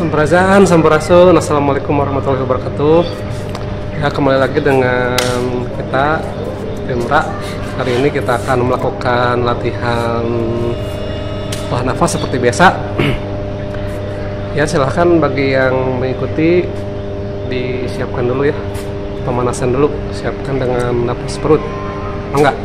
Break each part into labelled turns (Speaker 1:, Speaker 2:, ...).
Speaker 1: Sampurasun. Assalamualaikum warahmatullahi wabarakatuh. Ya, kembali lagi dengan kita Pemra. Hari ini kita akan melakukan latihan olah nafas seperti biasa. Ya, silahkan bagi yang mengikuti disiapkan dulu ya, pemanasan dulu. Siapkan dengan nafas perut. Enggak.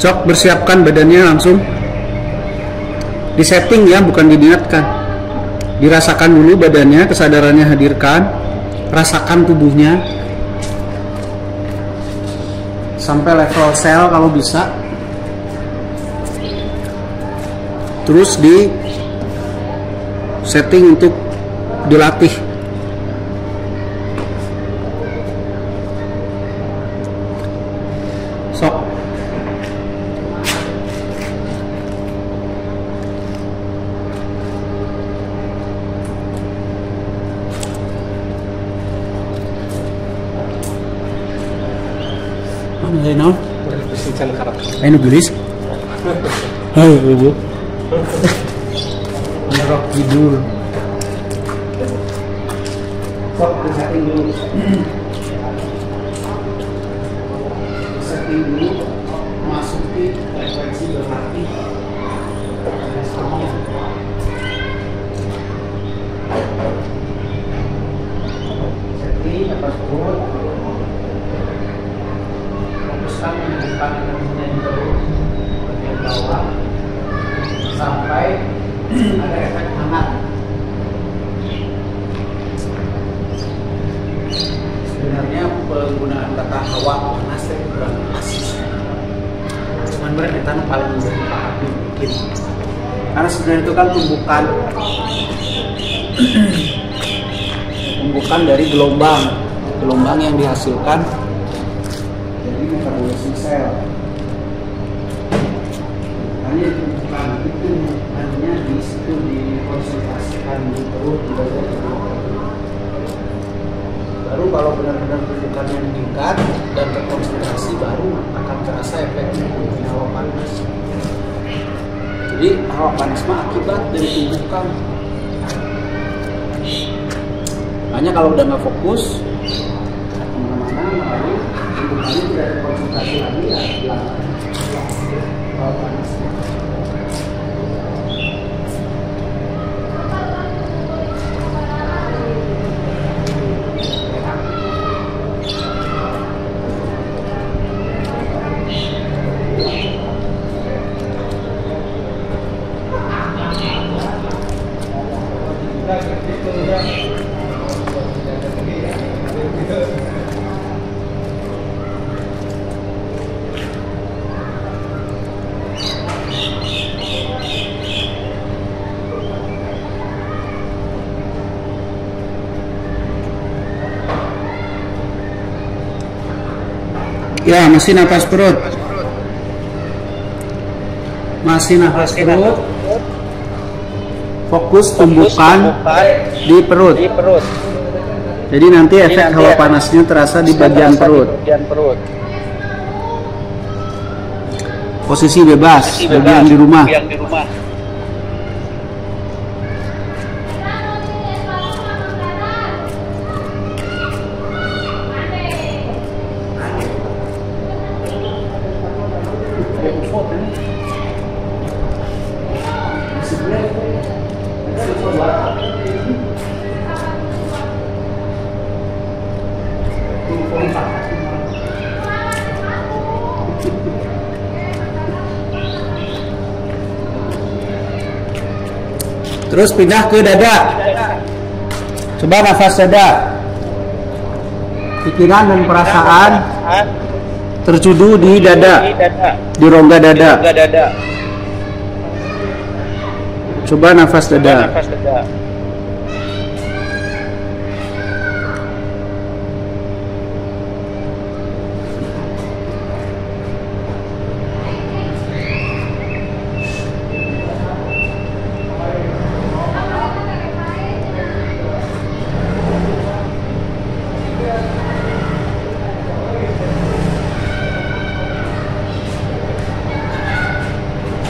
Speaker 2: Sok bersiapkan badannya, langsung disetting ya, bukan diniatkan. Dirasakan dulu badannya, kesadarannya hadirkan, rasakan tubuhnya sampai level sel kalau bisa. Terus di setting untuk dilatih. Sok. Mana ini gelis? Hei, ibu. Merok tidur. Sok setting dulu. Setting dulu, masuki frekuensi berhati. Setting atas perut. Fokuskan menghidupkan energinya di perut bagian bawah sampai ada efek hangat. Sebenarnya penggunaan kata hawa panas itu kurang pas, cuman berarti paling mudah dipahami mungkin, karena sebenarnya itu kan tumbukan dari gelombang yang dihasilkan dari metabolisme sel. Hanya tumbukan itu hanya di situ dikonsentrasikan di perut, di bagian perut. Baru kalau benar-benar tumbukannya meningkat dan terkonsentrasi, baru akan terasa efeknya hawa panas. Jadi hawa panas mah akibat dari tumbukan. Hanya kalau udah nggak fokus kemana-mana, lalu tumbukannya tidak terkonsentrasi lagi, ya hilang hawa panas. Ya, masih nafas perut. Masih nafas perut. Fokus tumbukan di perut. Jadi nanti efek hawa panasnya terasa di bagian perut. Posisi bebas, bagian di rumah. Terus pindah ke dada. Coba nafas dada. Pikiran dan perasaan tertuju di dada, di rongga dada. Coba nafas dada.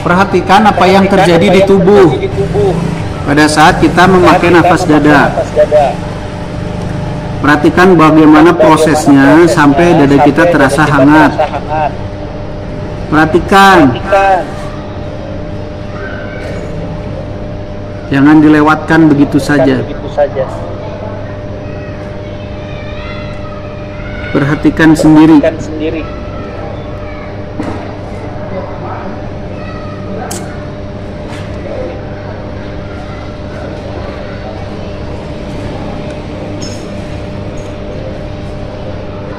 Speaker 2: Perhatikan apa yang terjadi di tubuh pada saat kita memakai nafas dada. Perhatikan bagaimana prosesnya sampai dada kita terasa hangat. Perhatikan. Jangan dilewatkan begitu saja. Perhatikan sendiri.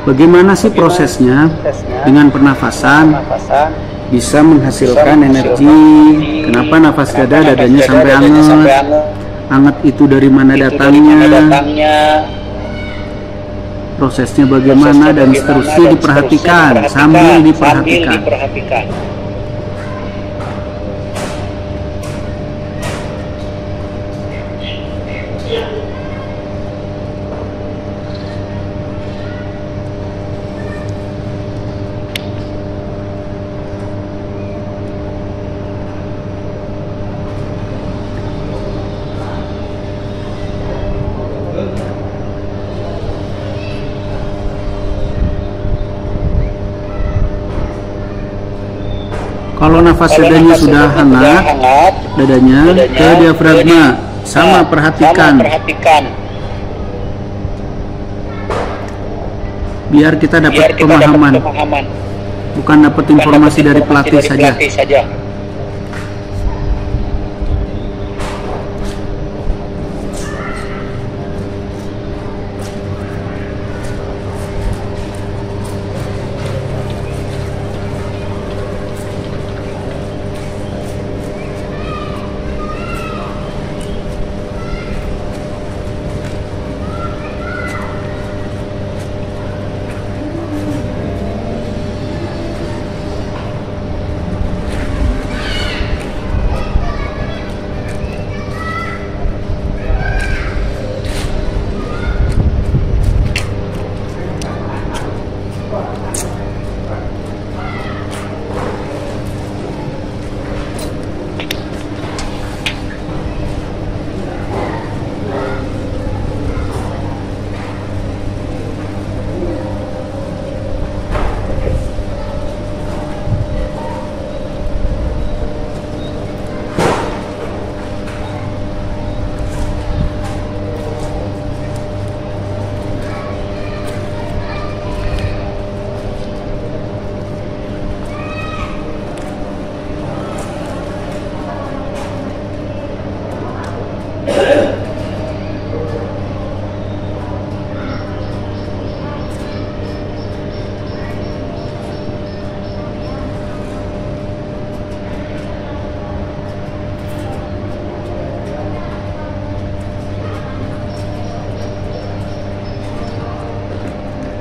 Speaker 2: Bagaimana sih prosesnya dengan pernafasan bisa menghasilkan energi? Kenapa nafas dadanya sampai hangat? Hangat itu dari mana datangnya? Prosesnya bagaimana dan seterusnya diperhatikan sambil diperhatikan. Kalau nafas dadanya sudah hangat, dadanya ke diafragma, sama perhatikan. Biar kita dapat pemahaman, bukan dapat informasi dari pelatih saja.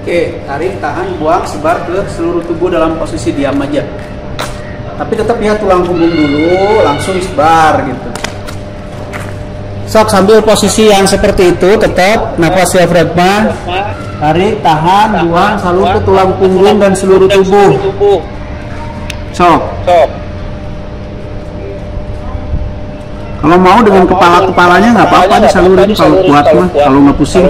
Speaker 2: Oke, tarik, tahan, buang, sebar ke seluruh tubuh dalam posisi diam aja. Tapi tetap ya tulang punggung dulu, langsung sebar gitu. Sok sambil posisi yang seperti itu, tetap nafas diafragma, tarik, tahan, buang, selalu ke tulang punggung dan seluruh tubuh. Sok. Kalau mau dengan kepalanya nggak apa-apa disalurin kalau kuat mah, kalau nggak pusing.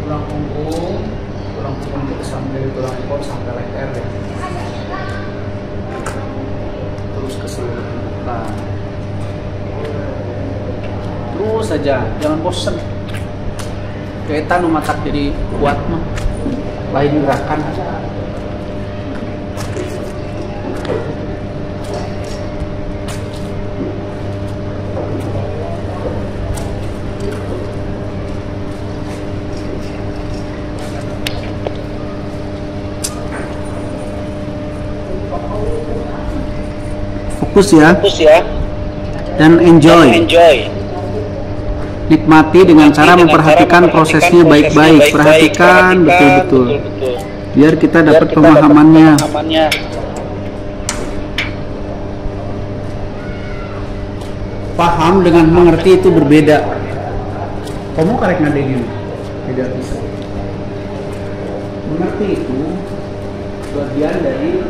Speaker 2: Tulang punggung kita sampai tulang ekor sampai leher ya. Terus ke seluruh tubuh. Terus saja, jangan bosan. Kita matak jadi kuat mah. Lain gerakan.
Speaker 3: fokus ya, dan enjoy. Nikmati dengan cara memperhatikan prosesnya baik-baik, perhatikan betul-betul biar kita dapat pemahamannya. Paham dengan mengerti itu berbeda. Kamu karek ngadengin tidak bisa. Mengerti itu bagian dari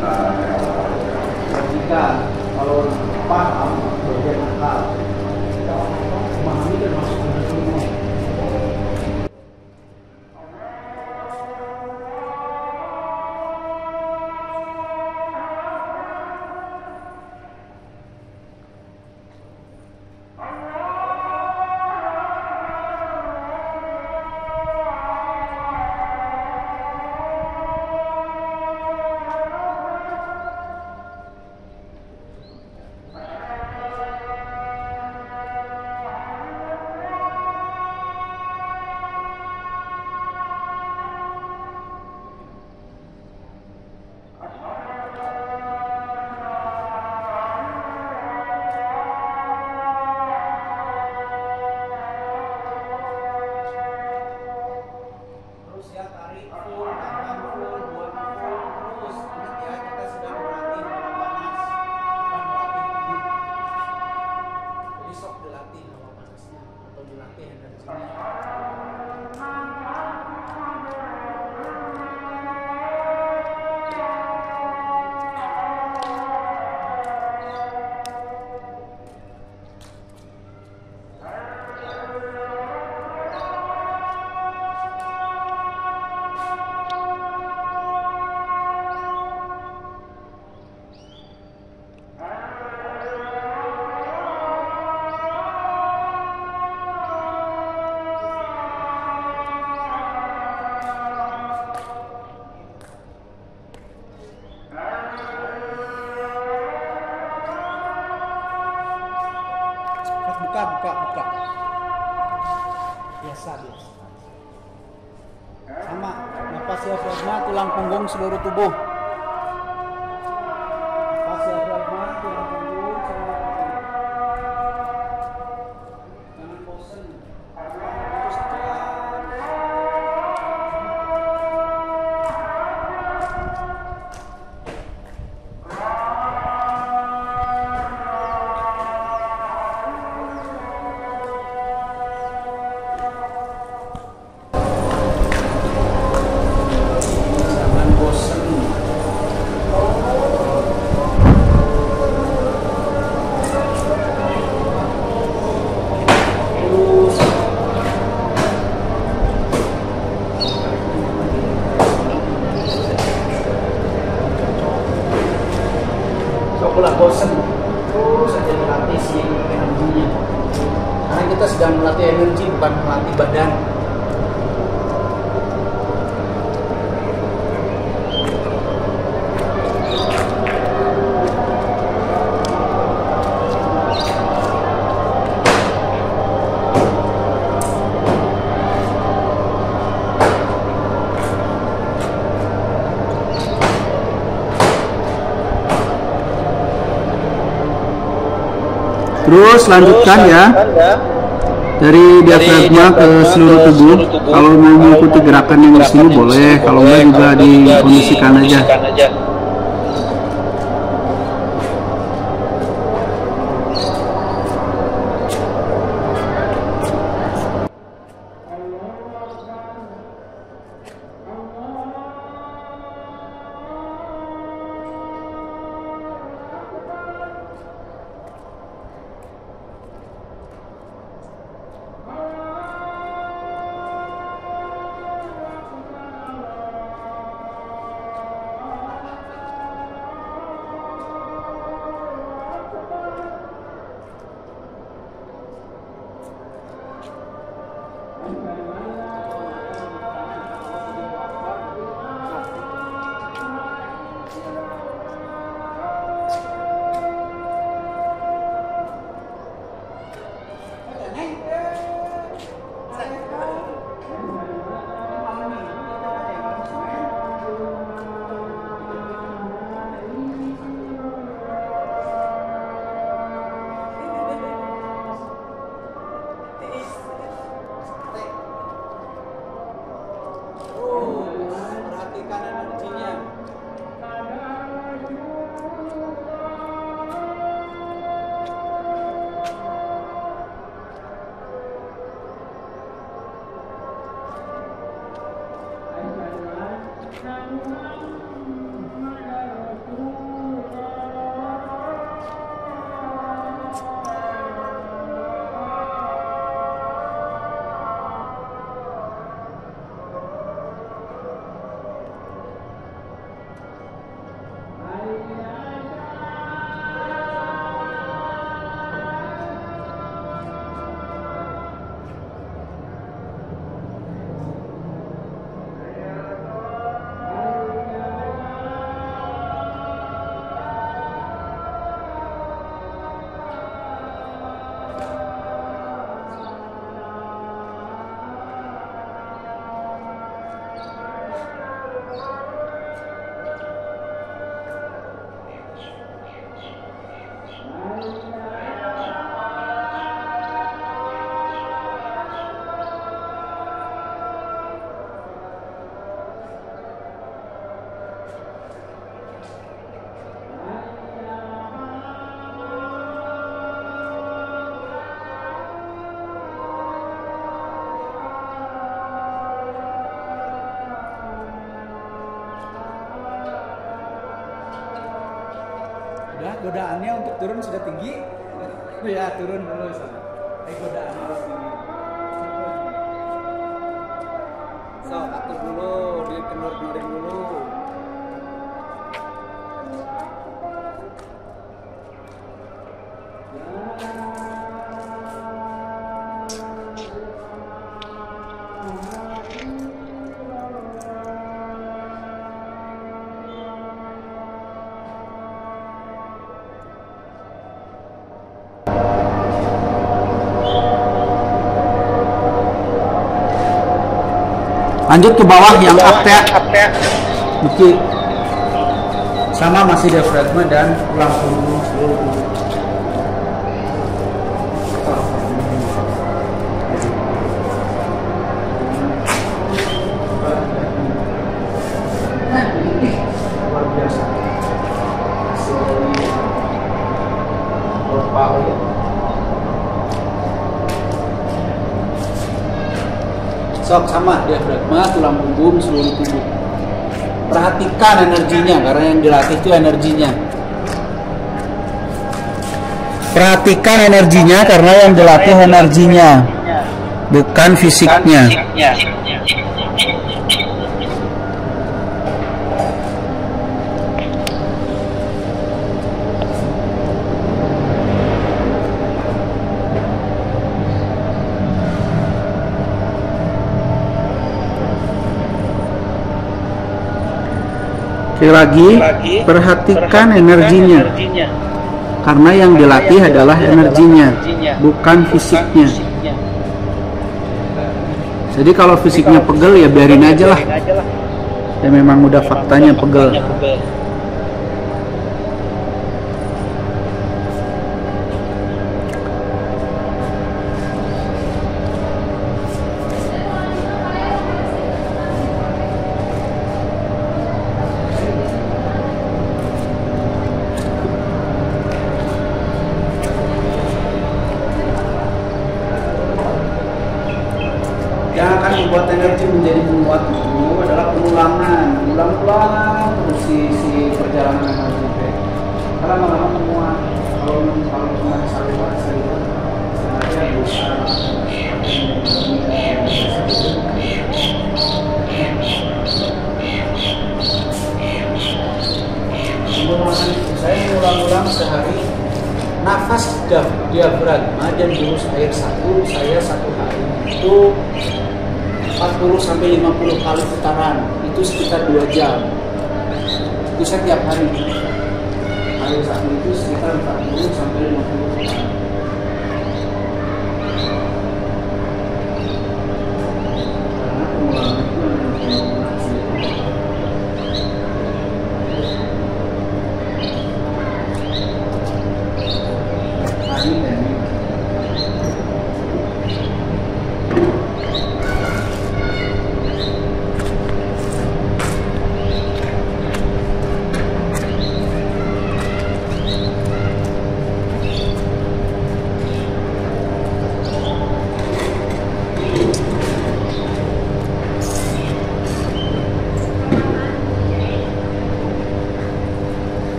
Speaker 3: logika. Kalau paham bagian akal. Memahami dan masuk ke dalamnya. Buka. Biasa. Sama, napas diafragma, tulang punggung seluruh tubuh. Napas diafragma, tulang punggung seluruh tubuh. Jangan bosan. Terus pulang bosan terus saja melatih si energinya, karena kita sedang melatih energi bukan melatih badan. Terus lanjutkan ya dari diafragma ke seluruh tubuh. Kalau mau mengikuti gerakan yang di sini boleh, kalau enggak juga dikondisikan aja.
Speaker 2: godaannya untuk turun sudah tinggi. Ya turun dulu sana. Godaannya udah tinggi. So, atur dulu, dikenor-kenorin dulu.
Speaker 3: Lanjut ke bawah yang up ya. Oke. Sama masih diafragma dan tulang punggung seluruh tubuh.
Speaker 2: Luar biasa. Sok sama diafragma, tulang punggung, seluruh tubuh. Perhatikan energinya karena yang dilatih itu energinya.
Speaker 3: Perhatikan energinya karena yang dilatih energinya, bukan fisiknya. Sekali lagi, perhatikan energinya. Karena yang dilatih adalah energinya, bukan fisiknya. Jadi kalau fisiknya pegel ya biarin aja lah. Ya memang udah faktanya pegel.
Speaker 2: Yang akan membuat energi menjadi menguat itu adalah pengulangan, ulang-ulangan terus si perjalanan energi itu. Karena lama-lama menguat. Kalau cuma saliwat sebenarnya bisa saya mengulang-ulang sehari. Nafas diafragma dan jurus air saya satu hari itu 40 sampai 50 kali putaran, itu sekitar 2 jam. Itu saya tiap hari. Hari satu itu sekitar 40 sampai 50 putaran. Karena pengulangan itu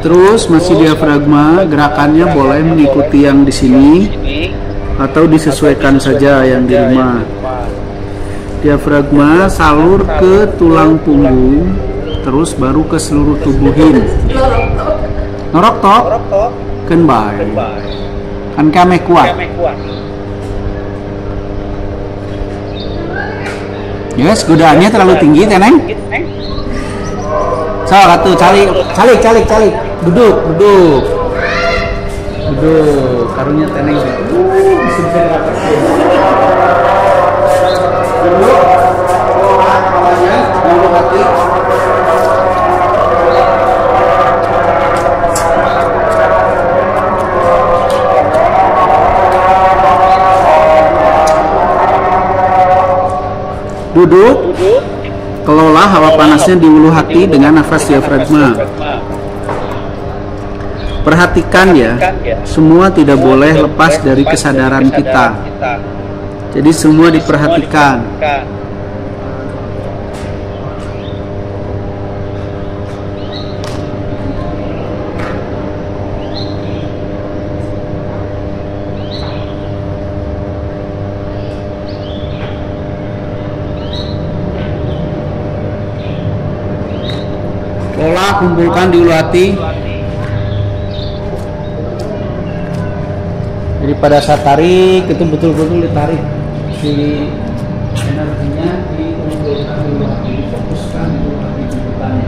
Speaker 3: Terus masih diafragma, gerakannya boleh mengikuti yang di sini atau disesuaikan saja yang di rumah. Diafragma salur ke tulang punggung, terus baru ke seluruh tubuhin. Norok tok, kan baik, kan kame kuat. Yes, godaannya terlalu tinggi, teneng. So, ratu, calik. Duduk. Karunya teneng. Duduk. Kepalanya, nganggo hati. Duduk. Kelola hawa panasnya di ulu hati dengan nafas diafragma. Perhatikan ya, semua tidak boleh lepas dari kesadaran kita. Jadi semua diperhatikan. kumpulkan di ulu hati. Jadi pada saat tarik itu betul-betul ditarik, si energinya dikumpulkan di ulu hati, difokuskan di ulu hati kumpulkannya.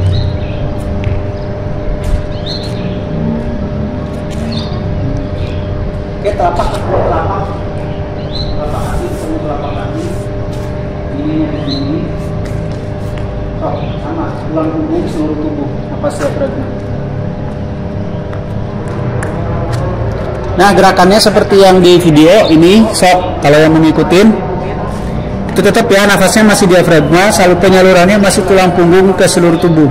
Speaker 3: Oke, telapak ketemu telapak kaki ketemu telapak kaki. Ini yang ini. Oh, sama, tulang punggung seluruh tubuh, napas diafragma. Nah, gerakannya seperti yang di video ini, sok kalau yang mengikutin itu tetap ya, nafasnya masih diafragma, salur penyalurannya masih tulang punggung ke seluruh tubuh.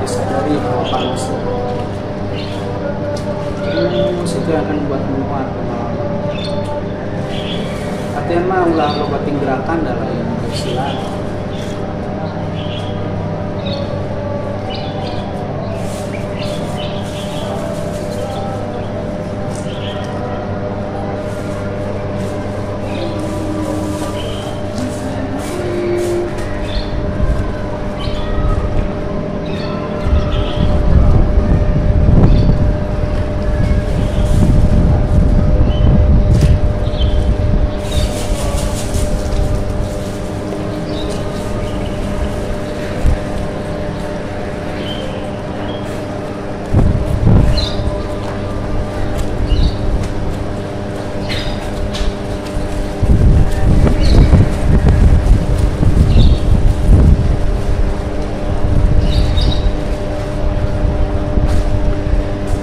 Speaker 2: Disadari bahwa panas itu akan buat muat pengalaman. Artinya mah ulah lobating gerakan dalam istilah.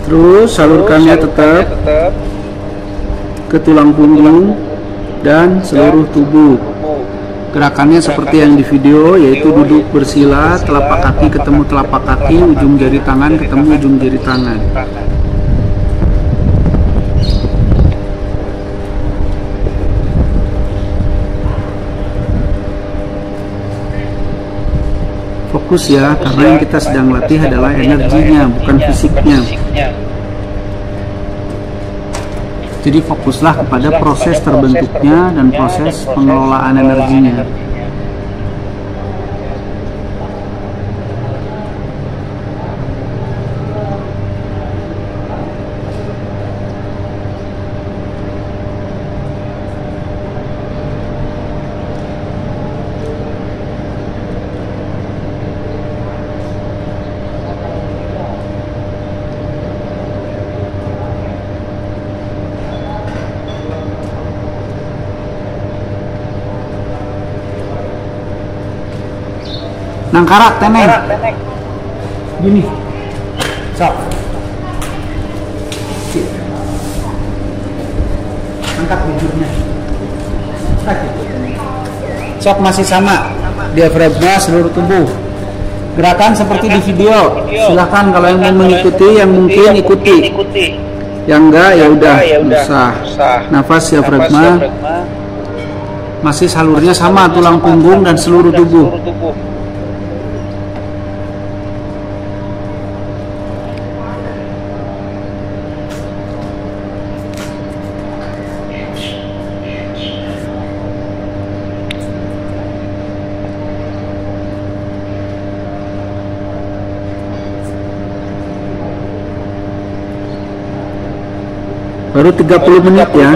Speaker 3: Terus salurkannya tetap ke tulang punggung dan seluruh tubuh. Gerakannya seperti yang di video, yaitu duduk bersila, telapak kaki ketemu telapak kaki, ujung jari tangan ketemu ujung jari tangan. Fokus ya, karena yang kita sedang latih adalah energinya, bukan fisiknya. Jadi fokuslah kepada proses terbentuknya dan proses pengelolaan energinya. Nangkara teneng. Gini. Sok. Angkat bujurnya. Sok masih sama. Diafragma seluruh tubuh. Gerakan seperti di video. Silakan kalau yang mau mengikuti, yang mungkin ikuti. Yang enggak ya udah usah. Nafas diafragma. Masih salurnya sama tulang punggung dan seluruh tubuh. Baru 30 menit ya.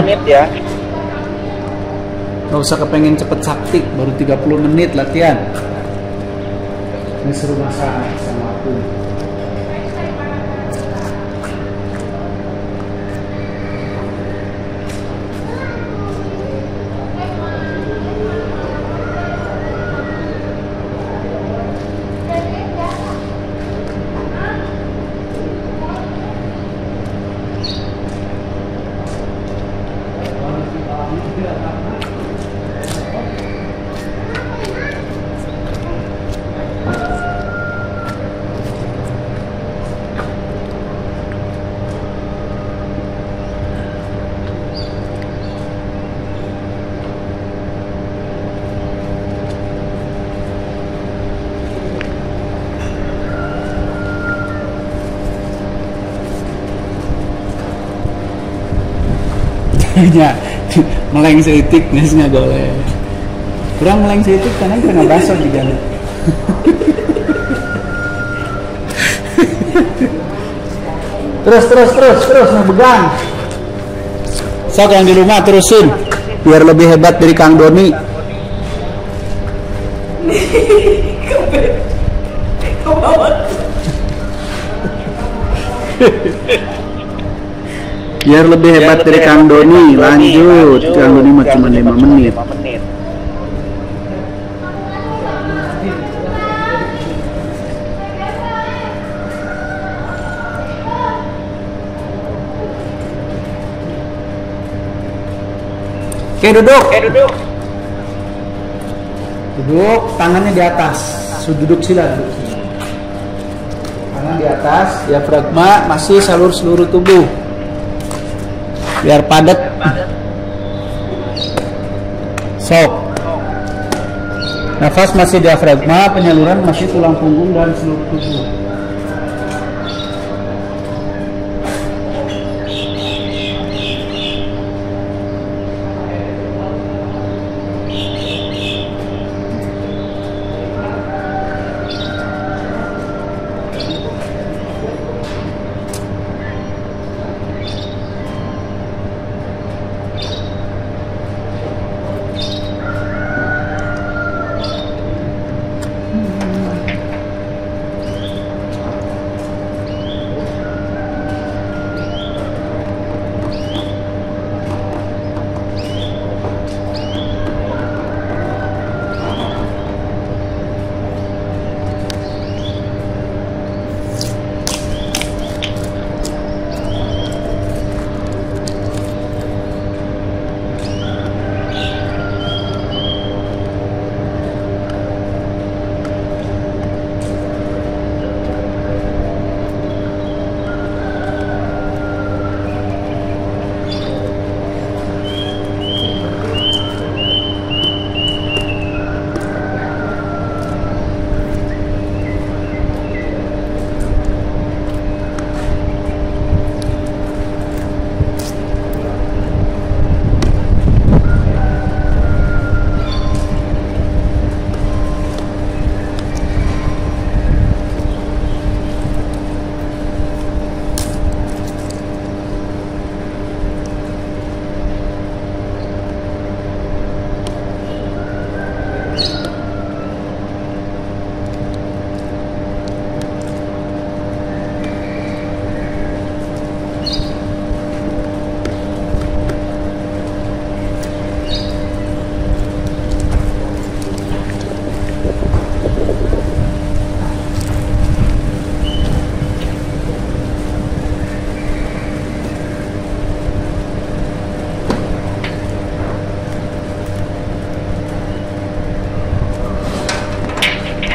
Speaker 3: Gak usah kepengen cepet sakti, baru 30 menit latihan. Ini seru masa sama aku. Ya, meleng seitik ngasihnya goleh. Kurang meleng seitik karena kena baso juga. Terus ngebegang. Sok yang di rumah terusin biar lebih hebat dari Kang Doni. Biar lebih hebat dari Kang Doni. Lanjut. Kang Doni mah cuma 5 menit. Oke, duduk. Duduk, tangannya di atas. Duduk sila. Tangan di atas, diafragma masih salur seluruh tubuh. Biar padat. Sok. Nafas masih diafragma, penyaluran masih tulang punggung dan seluruh tubuh.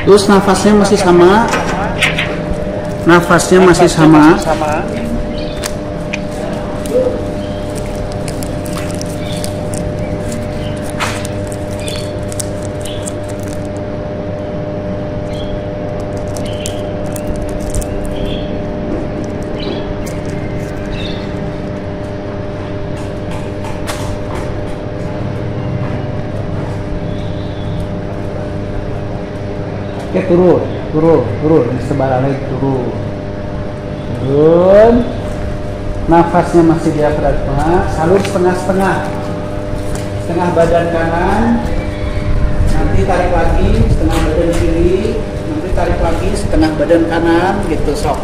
Speaker 3: Terus nafasnya masih sama. Nafasnya masih sama. Oke, turun, sebaran lagi, turun. Nafasnya masih diafragma, salur setengah-setengah. Setengah badan kanan, nanti tarik lagi, setengah badan kiri, nanti tarik lagi, setengah badan kanan, gitu sok.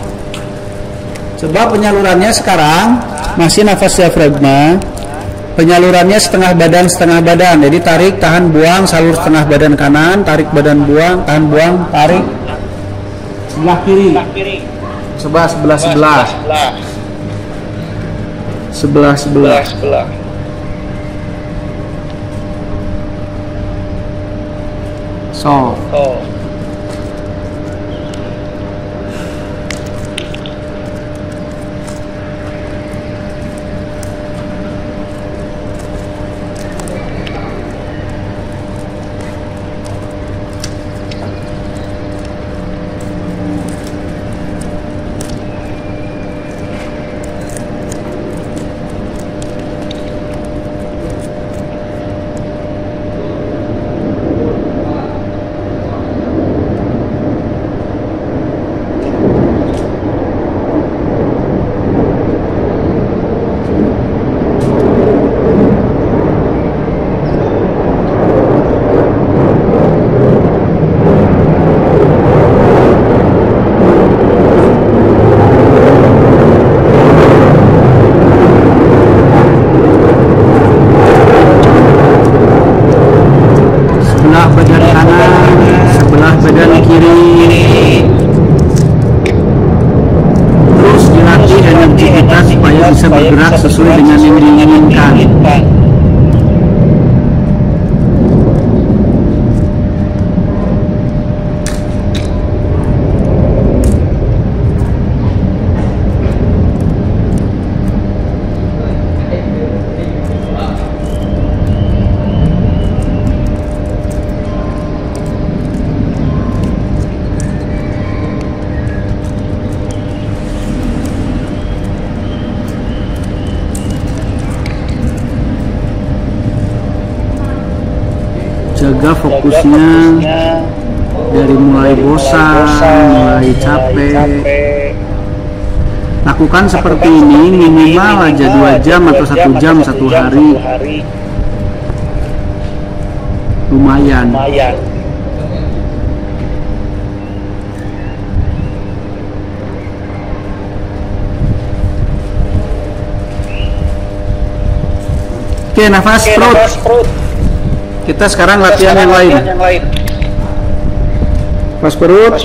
Speaker 3: Coba penyalurannya sekarang, masih nafas diafragma. Penyalurannya setengah badan, jadi tarik, tahan, buang, salur setengah badan kanan, tarik badan, buang, tahan, buang, tarik sebelah kiri. Coba sebelah. So. Bisa bergerak sesuai dengan yang diinginkan. Jaga fokusnya dari mulai bosan, mulai capek. Lakukan seperti ini minimal aja 2 jam atau 1 jam satu hari. Lumayan. Oke, nafas perut. Kita sekarang latihan yang lain. Pas perut,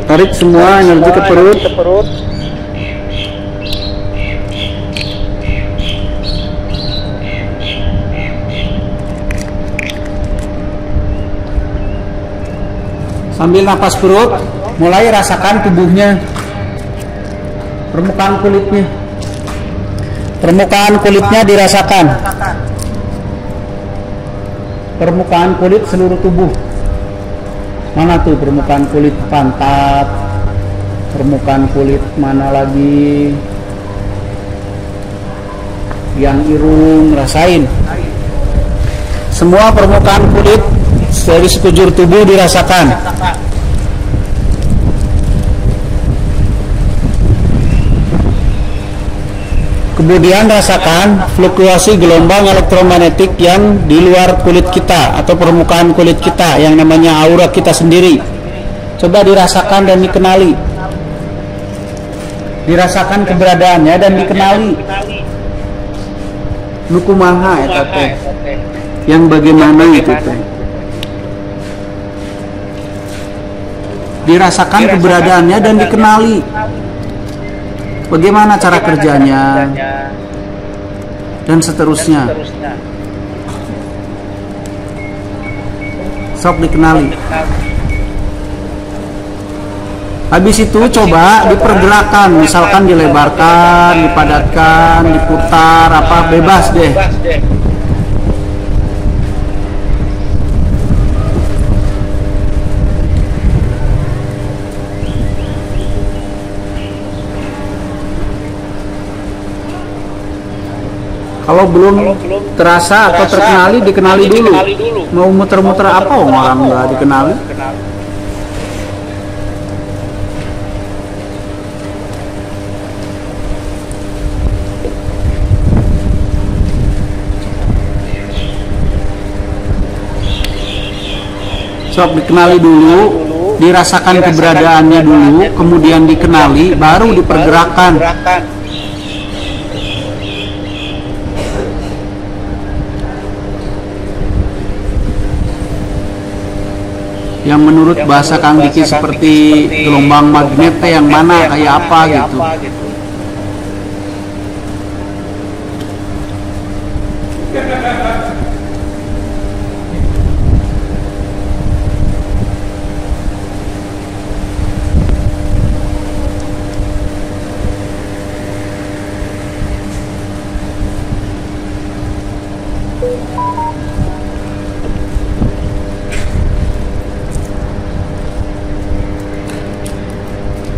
Speaker 3: tarik semua energi ke perut. Sambil napas perut, mulai rasakan tubuhnya, permukaan kulitnya dirasakan. Permukaan kulit seluruh tubuh. Mana tuh permukaan kulit pantat? Permukaan kulit mana lagi? Yang irung, rasain. Semua permukaan kulit dari sekujur tubuh dirasakan. Kemudian rasakan fluktuasi gelombang elektromagnetik yang di luar kulit kita atau permukaan kulit kita yang namanya aura kita sendiri. Coba dirasakan dan dikenali. Dirasakan keberadaannya dan dikenali. Nukumaha eta teh. Yang bagaimana itu teh? Dirasakan keberadaannya dan dikenali. Bagaimana cara kerjanya dan seterusnya. Sok dikenali. Habis itu coba dipergerakan, misalkan dilebarkan, dipadatkan, diputar, apa bebas deh. Kalau belum terasa atau terkenali, dikenali dulu. Mau muter-muter apa orang nggak dikenali? Sok dikenali dulu, dirasakan keberadaannya dulu, kemudian dikenali, baru dipergerakan. Yang menurut bahasa Kang Diki seperti gelombang magnet yang mana, kayak apa gitu.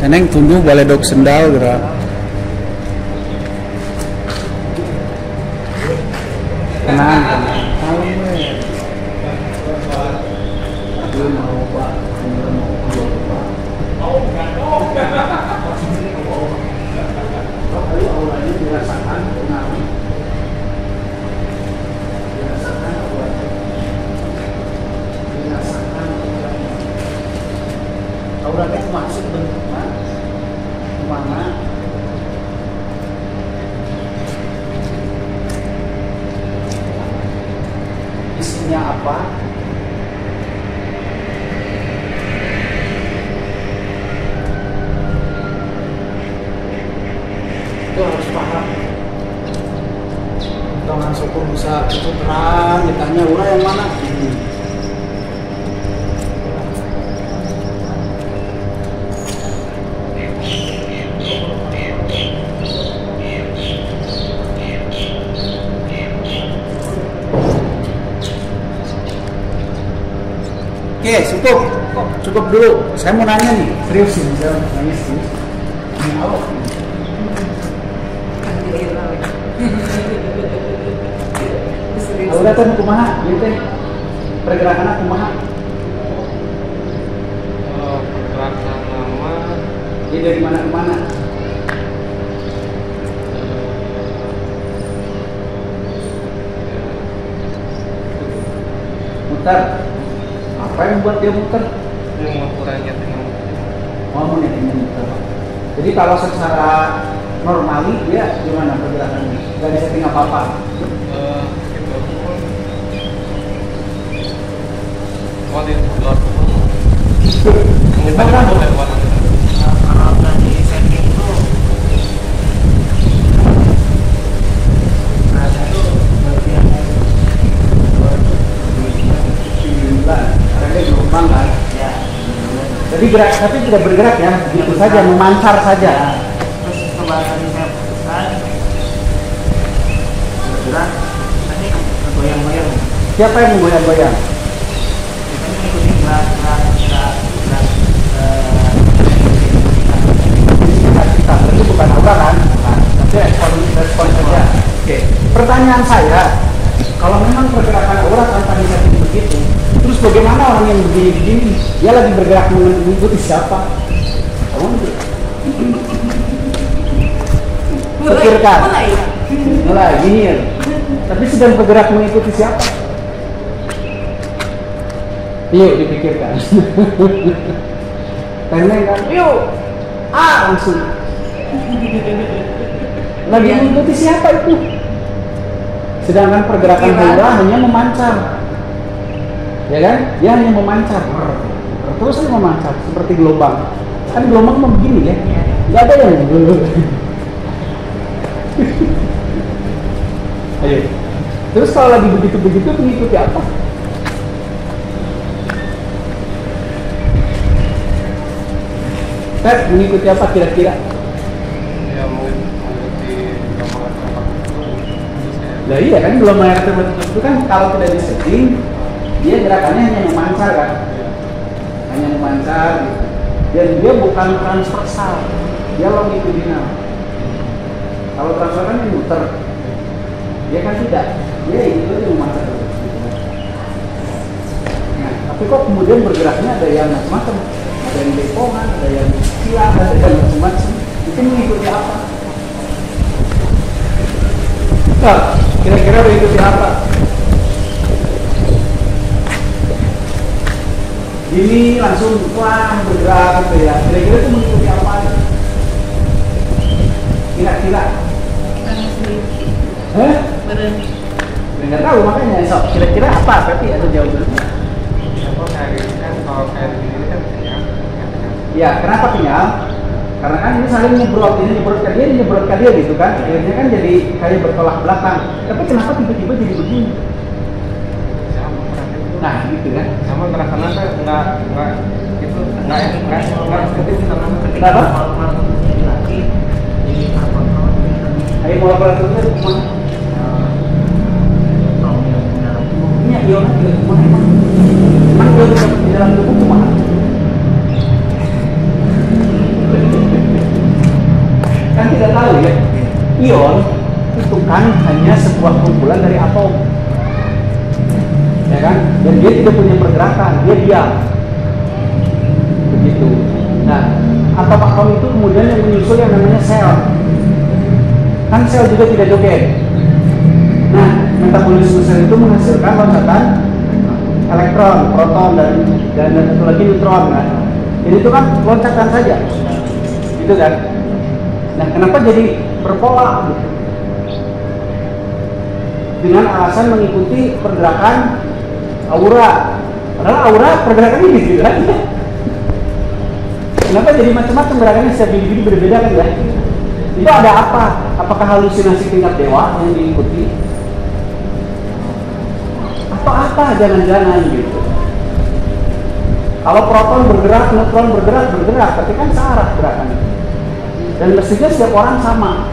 Speaker 3: Neneng tunduh baledog sendal gerak. Tenang.
Speaker 2: Aura itu maksud bentuknya mana, isinya apa, itu harus paham. Jangan syukur bisa itu terang ditanya aura yang mana. Oke, cukup dulu. Saya mau nanya nih, serius sih, saya nanya sih. Ini awak. Aura teh kumaha? Ieu teh pergerakanna kumaha?
Speaker 1: Pergerakan nama
Speaker 2: Ini dari mana ke mana? Muter. Apa yang membuat dia muter?
Speaker 1: yang mau kurangnya dengan
Speaker 2: Oh, menitnya muter. Jadi kalau secara normali dia gimana pergerakannya? Gak bisa setting apa-apa.
Speaker 1: gitu. Oh, di luar. Kita kan boleh warna.
Speaker 2: Kalau tadi setting itu ada tuh bagian ada gelombang kan? Ya. Jadi gerak, tapi tidak bergerak ya, begitu saja, memancar saja. Terus coba tadi saya putuskan bergerak, tadi goyang-goyang. Siapa yang menggoyang-goyang? Kita mengikuti gerak-gerak kita, berarti bukan aura kan? Bukan. Tapi respon saja. Oke. Pertanyaan saya, kalau memang pergerakan aura tanpa disetting begitu, terus bagaimana orang yang begini-begini? Dia lagi bergerak mengikuti siapa? Pikirkan. Mulai gini ya. Tapi sedang bergerak mengikuti siapa? Yuk dipikirkan. Tenang kan? Yuk. Langsung. Lagi mengikuti siapa itu? Sedangkan pergerakan aura hanya memancar. Ya kan? Dia hanya memancar. Terus hanya memancar seperti gelombang. Kan gelombang mau begini ya. Enggak ada yang Ayo. Terus kalau lagi begitu-begitu mengikuti apa?
Speaker 3: Ted, mengikuti apa kira-kira?
Speaker 1: Ya mengikuti gambar tempat itu saya.
Speaker 3: Lah iya kan, belum layar terbentuk itu kan kalau tidak disetting, dia gerakannya hanya memancar kan? Hanya memancar gitu. Dan dia bukan transversal, dia longitudinal. Kalau transversal kan dia muter, dia kan tidak, dia itu aja memancar terus. Nah, tapi kok kemudian bergeraknya ada yang macam-macam, ada yang depongan, ada yang silang, ada yang macam-macam. Itu mengikuti apa? Nah, kira-kira mengikuti apa? Ini langsung wah bergerak gitu ya. Kira-kira itu mengikuti apa? Kira-kira? Hah? Nggak tahu makanya. So, kira-kira apa? Berarti ada jawabannya.
Speaker 1: Kalau kayak gini kan, kalau kayak gini kan kenyang.
Speaker 3: Ya, kenapa kenyal? Karena kan ini saling nyebrot, ini nyebrot ke dia gitu kan. Akhirnya kan jadi kayak bertolak belakang. Tapi kenapa tiba-tiba jadi begini? Nah, gitu kan.
Speaker 1: Sama gerakannya kan nggak itu nggak efektif sama
Speaker 3: Kenapa? Ayo mau peraturan itu kemana? Ini ion juga kemana emang? Emang ion di dalam tubuh kemana? Kan tidak tahu ya. Ion itu kan hanya sebuah kumpulan dari atom. Ya kan? Dan dia tidak punya pergerakan, dia diam. Begitu. Nah, atom-atom itu kemudian yang menyusul yang namanya sel. Kan sel juga tidak joget. Nah, metabolisme sel itu menghasilkan loncatan elektron, proton, dan satu lagi neutron. Nah, jadi itu kan loncatan saja, gitu kan? Nah, kenapa jadi berpola? Gitu? Dengan alasan mengikuti pergerakan aura. Padahal aura pergerakannya gitu kan? Kenapa jadi macam-macam gerakannya setiap individu berbeda kan ya? Itu ada apa? Apakah halusinasi tingkat dewa yang diikuti? Atau apa jangan-jangan gitu? Kalau proton bergerak, neutron bergerak, tapi kan searah gerakannya. Dan mestinya setiap orang sama.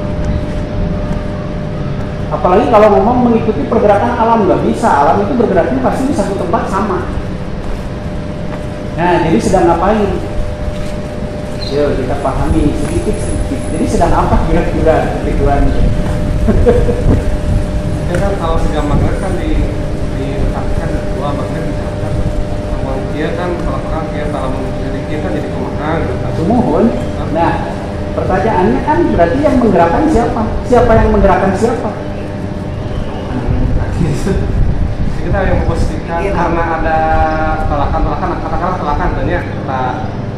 Speaker 3: Apalagi kalau ngomong mengikuti pergerakan alam, nggak bisa. Alam itu bergeraknya pasti di satu tempat sama. Nah, jadi sedang ngapain? Yuk kita pahami sedikit. Jadi sedang apa kira-kira tujuan?
Speaker 1: Ya kan kalau sedang magnet kan diletakkan dua magnet misalkan. Namun dia kan kalau orang dia kalau menjadi kita jadi kemana gitu kan.
Speaker 3: Mohon. Nah, pertanyaannya kan berarti yang menggerakkan siapa? Siapa yang menggerakkan siapa?
Speaker 1: Kita yang memposisikan karena ada tolakan katakanlah tolakan banyak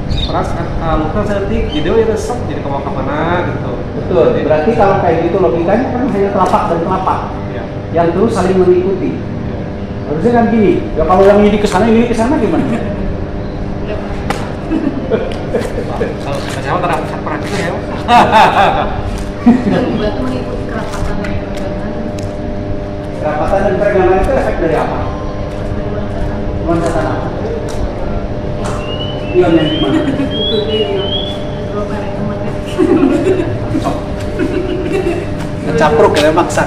Speaker 1: peras luka sedetik video itu resep jadi ke mana gitu.
Speaker 3: Betul. Berarti kalau kayak gitu logikanya kan hanya telapak dan telapak
Speaker 1: ya.
Speaker 3: yang terus saling mengikuti. Harusnya kan gini. Ya kalau yang ini ke sana gimana?
Speaker 1: Kalau saya terdapat praktik ya.
Speaker 4: Berarti mengikuti kerapatan dan peregangan.
Speaker 3: Kerapatan dan peregangan itu efek dari apa? Loncatan apa? Ion yang gimana? Ngecapruk ya maksa.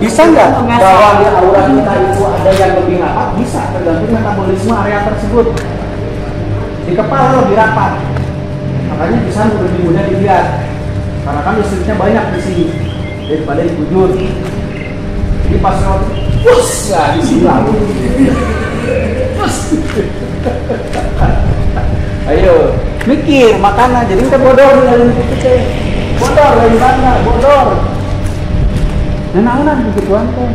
Speaker 3: Bisa nggak bahwa di aura kita itu ada yang lebih rapat? Bisa, tergantung metabolisme area tersebut. Di kepala lebih rapat, makanya bisa lebih mudah dilihat. Karena kan listriknya banyak di sini daripada di bujur. Jadi pas lewat, push lah di sini lalu. Ayo, mikir makanya. Jadi kita bodor dalam kita. Bodor lain bangga, bodor. Nah, begituan teh.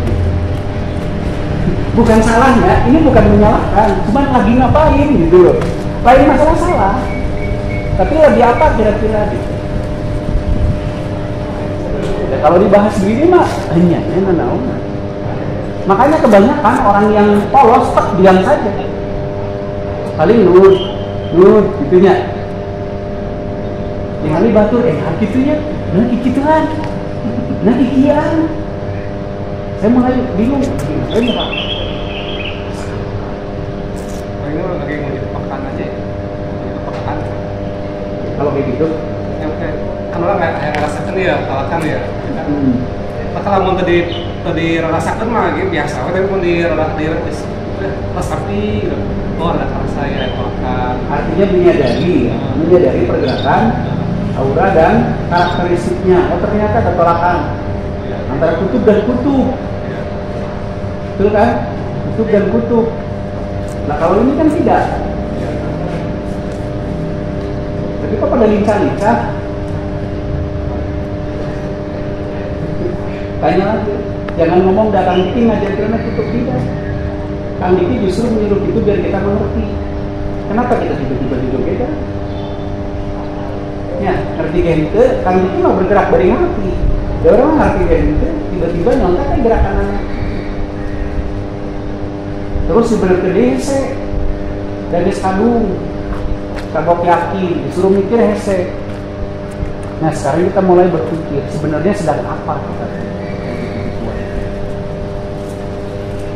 Speaker 3: Bukan salahnya, ini bukan menyalahkan, cuman lagi ngapain gitu loh. Lain masalah salah. Tapi lebih apa kira-kira gitu. Ya, kalau dibahas begini mah hanya naon. Makanya kebanyakan orang yang polos tak diam saja. Paling nurut gitunya. Ningali batur gitunya. Nah gituan. Nah kikian. Saya mulai bingung. Ini Pak.
Speaker 1: Ini lagi mau dipekan aja. Dipekan.
Speaker 3: kalau kayak gitu.
Speaker 1: Kan orang kayak rasakan ya, kalakan ya. Maka lamun tadi rasakan mah gitu biasa, tapi pun di rasapi gitu. Oh ada rasa ya kalakan.
Speaker 3: Artinya menyadari pergerakan aura dan karakteristiknya. Oh ternyata ada tolakan antara kutub dan kutub. Betul kan? Kutub dan kutub. Nah kalau ini kan tidak. Tapi kok pada lincah-lincah? Tanya lagi. Jangan ngomong Kang Diki ngajar karena kutub tidak. Kang Diki justru menyuruh itu biar kita mengerti. Kenapa kita tiba-tiba hidup beda? Ya, ngerti gitu. Kang Diki mau bergerak dari hati. Dia orang ngerti gitu, tiba-tiba nyontek kan gerakannya. Terus sebenarnya ke desa dari skadung kagok yakin disuruh mikir hese. Nah sekarang kita mulai berpikir sebenarnya sedang apa kita.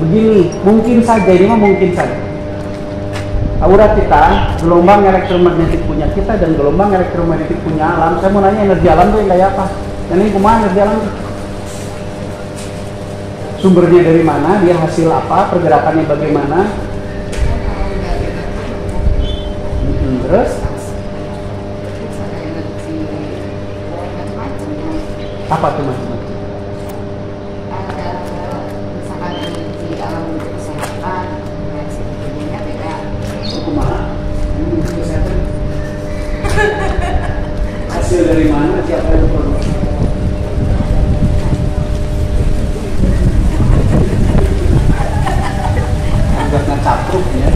Speaker 3: Begini, mungkin saja ini mah mungkin saja aura kita, gelombang elektromagnetik punya kita dan gelombang elektromagnetik punya alam. Saya mau nanya energi alam tuh yang kayak apa? Ini kumaha energi alam tuh? Sumbernya dari mana, dia hasil apa, pergerakannya bagaimana. Terus apa tuh macam-macam?
Speaker 4: Ada misalkan energi alam untuk kesehatan, reaksi tubuhnya beda.
Speaker 3: Kumaha? Kesehatan. Hasil dari mana, siapa yang produksi? Agaknya capruk ya.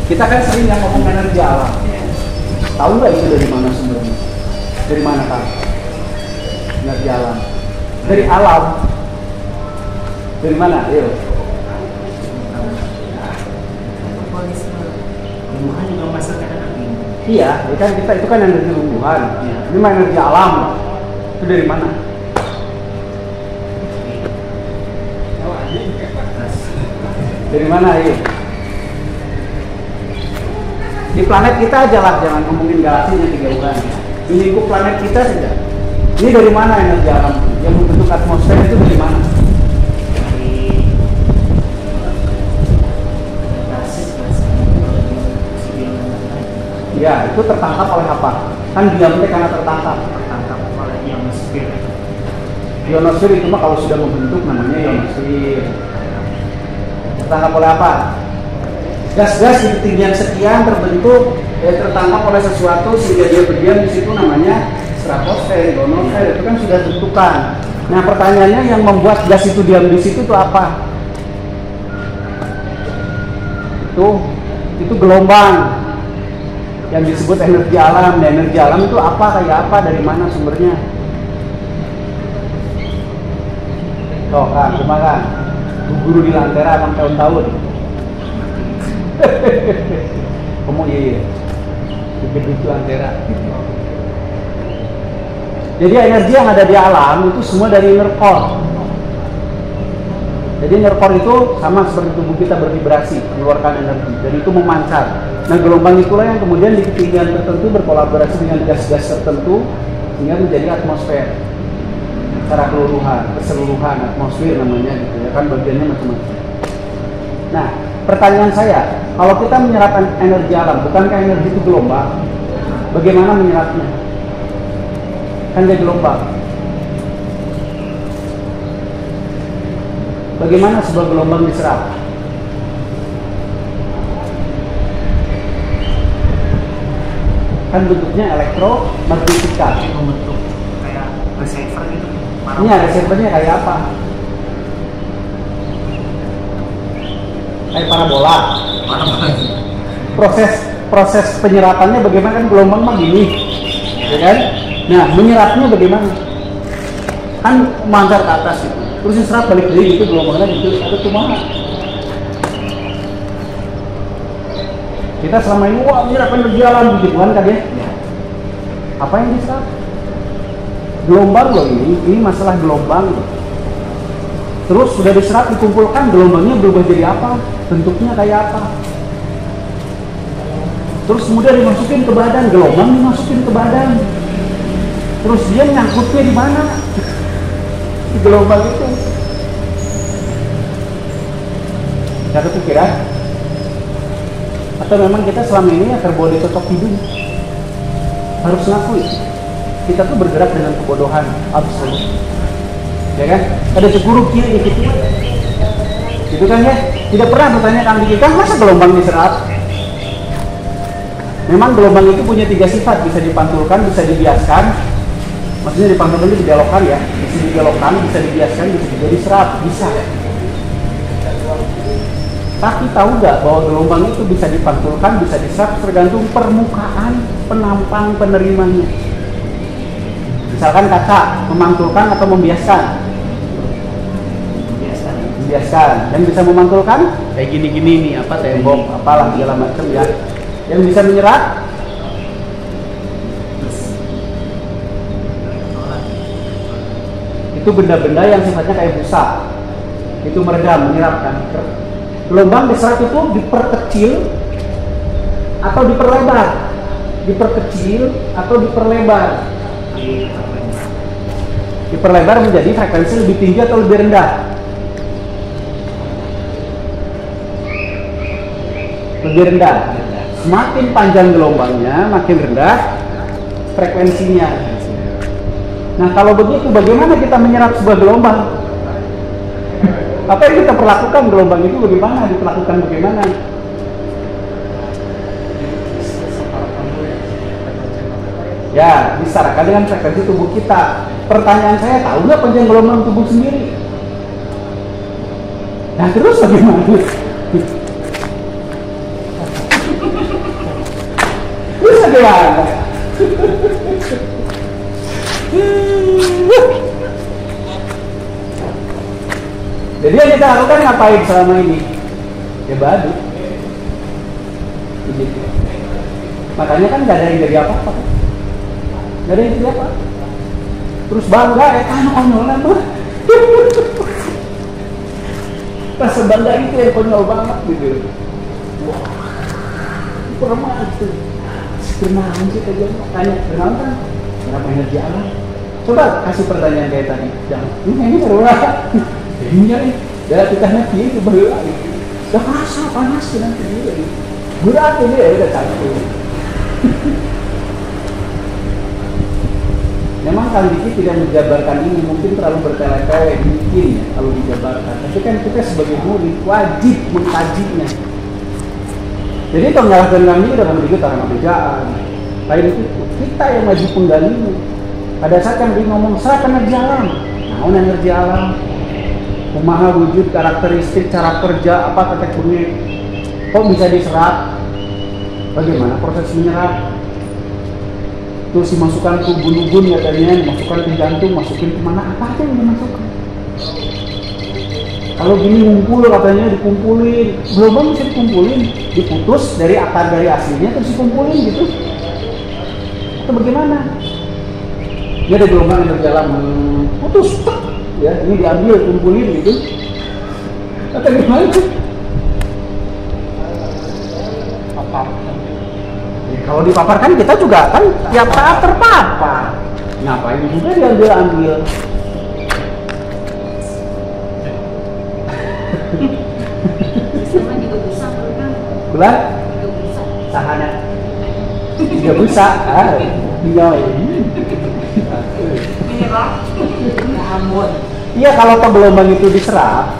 Speaker 3: Kita kan sering yang ngomong energi alam. Tahu nggak itu dari mana sumbernya? Dari mana kan? Energi alam. Dari alam. Dari mana? Ayo.
Speaker 2: Tumbuhan juga menghasilkan energi.
Speaker 3: Iya, ya kan kita itu kan energi tumbuhan. Ini mah energi alam. Itu dari mana? Dari mana ayo? Di planet kita aja lah, jangan ngomongin galaksinya kejauhan. Di lingkup planet kita saja. Ini dari mana energi alam yang membentuk atmosfer itu dari mana? Ya, itu tertangkap oleh apa? Kan diamnya karena tertangkap
Speaker 2: oleh ionosfer.
Speaker 3: Ionosfer itu mah kalau sudah membentuk namanya ionosfer. Tertangkap oleh apa? Gas-gas di ketinggian sekian terbentuk, tertangkap oleh sesuatu sehingga dia berdiam di situ namanya stratosfer, ionosfer. Itu kan sudah tentukan. Nah pertanyaannya yang membuat gas itu diam di situ itu apa? Itu gelombang yang disebut energi alam. Dan energi alam itu apa, kayak apa, dari mana sumbernya? Tuh kan, cuma kan guru di Lantera kan tahun-tahun. Kamu iya itu Lantera. Jadi energi yang ada di alam itu semua dari inner core. Jadi inner core itu sama seperti tubuh kita bervibrasi, mengeluarkan energi, dan itu memancar. Nah gelombang itulah yang kemudian di ketinggian tertentu berkolaborasi dengan gas-gas tertentu sehingga menjadi atmosfer. Secara keseluruhan atmosfer namanya gitu ya kan, bagiannya macam-macam. Nah pertanyaan saya, kalau kita menyerap energi alam, bukankah energi itu gelombang? Bagaimana menyerapnya? Kan dia gelombang. Bagaimana sebuah gelombang diserap? Kan bentuknya elektromagnetika.
Speaker 2: Membentuk kayak receiver gitu.
Speaker 3: Ini receivernya kayak apa? Kayak parabola. Proses penyerapannya bagaimana, kan gelombang mah gini, ya kan? Nah menyerapnya bagaimana? Kan mancar ke atas gitu, terus diserap balik lagi gitu gelombangnya gitu. Ada tuh mana? Kita selama ini wah menyerap energi alam gitu kan ya? Apa yang diserap? Gelombang loh ini masalah gelombang loh. Terus sudah diserap, dikumpulkan, gelombangnya berubah jadi apa? Bentuknya kayak apa?
Speaker 2: terus kemudian dimasukin ke badan, gelombang dimasukin ke badan, terus dia nyangkutnya di mana? Di gelombang itu. Gak kepikiran? Atau memang kita selama ini ya terbawa dicocok hidung? Harus ngakui, kita tuh bergerak dengan kebodohan absolut, ya kan? Ada seguru kiri gitu, gitu kan ya? Tidak pernah bertanya Kang Diki, kan masa gelombang diserap? Memang gelombang itu punya 3 sifat, bisa dipantulkan, bisa dibiaskan. Maksudnya dipantulkan itu dibelokkan ya, bisa dibelokkan, bisa dibiaskan, bisa juga diserap, bisa. Tapi tahu nggak bahwa gelombang itu bisa dipantulkan, bisa diserap tergantung permukaan penampang penerimanya. Misalkan kaca, memantulkan atau membiaskan? Membiaskan. Yang bisa memantulkan kayak gini-gini nih, apa tembok, apalah segala macam ya. Yang bisa menyerap itu benda-benda yang sifatnya kayak busa, itu meredam, menyerap kan. Gelombang diserap itu diperkecil atau diperlebar, diperkecil atau diperlebar. Diperlebar menjadi frekuensi lebih tinggi atau lebih rendah. Lebih rendah. Semakin panjang gelombangnya, makin rendah frekuensinya. Nah, kalau begitu bagaimana kita menyerap sebuah gelombang? Apa yang kita perlakukan gelombang itu bagaimana? Diperlakukan bagaimana? Ya, disetarakan dengan frekuensi tubuh kita. Pertanyaan saya, tahu nggak panjang gelombang tubuh sendiri? Nah, terus bagaimana? Terus bagaimana? Jadi yang kita lakukan ngapain selama ini? Ya badu. Begitu. Makanya kan nggak ada yang jadi apa-apa. Nggak ada yang jadi apa. Terus bangga, kan konyol mah. Rasa bangga itu yang konyol banget gitu. Wah, pernah itu. Kenalan sih aja, tanya kenalan kan berapa energi alam? Coba kasih pertanyaan kayak tadi. Jangan, ini berapa? Ini nih, dari kita nanti itu baru lagi. Udah kerasa panas nanti juga. Berat ini ya udah capek. Memang Kang Diki tidak menjabarkan ini, mungkin terlalu bertele-tele, mungkin ya kalau dijabarkan. Tapi kan kita sebagai murid wajib mengkajinya. Jadi penggalakan kami udah memiliki tarangan kerjaan. Lain itu kita yang maju penggalinya. Pada saat yang dia ngomong serap energi alam, nah energi alam, kumaha wujud karakteristik cara kerja apa tetek bunyi, kok bisa diserap? Bagaimana proses menyerap? Terus dimasukkan ke ubun-ubun katanya, dimasukkan ke jantung, masukin kemana? Apa aja yang dimasukkan? Kalau gini ngumpul katanya dikumpulin, gelombang bisa dikumpulin, diputus dari akar dari aslinya terus dikumpulin gitu. Atau bagaimana? Dia ada gelombang yang berjalan putus, ya ini diambil kumpulin gitu. Atau gimana? Papar. Ya, kalau dipaparkan kita juga kan tiap saat terpapar. Ngapain juga diambil-ambil?
Speaker 4: Sama juga bisa kan?
Speaker 2: Bulan?
Speaker 4: Juga bisa.
Speaker 2: Sahana. Juga bisa. Tinggal ini.
Speaker 4: Mineral. Ampun.
Speaker 2: Iya, kalau gelombang itu diserap,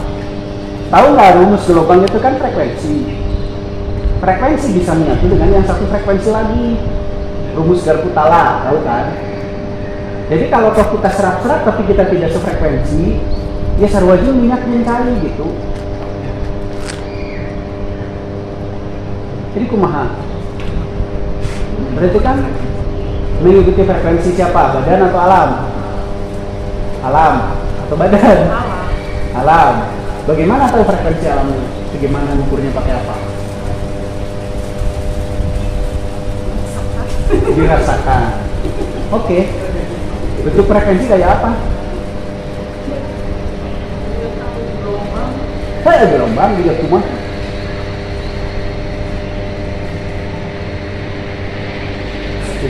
Speaker 2: tahu nggak rumus gelombang itu kan frekuensi. Frekuensi bisa menyatu dengan yang satu frekuensi lagi. Rumus Garputala, tahu kan? Jadi kalau toh kita serap-serap tapi kita tidak sefrekuensi, ya sarwaju minyak mencari gitu. Jadi kumaha. Berarti kan mengikuti frekuensi siapa? Badan atau alam? Alam atau badan? Alam. Bagaimana tahu frekuensi alamnya? Bagaimana ukurnya pakai apa? Dirasakan. Oke. Bentuk frekuensi kayak apa? Kayak gelombang juga cuma.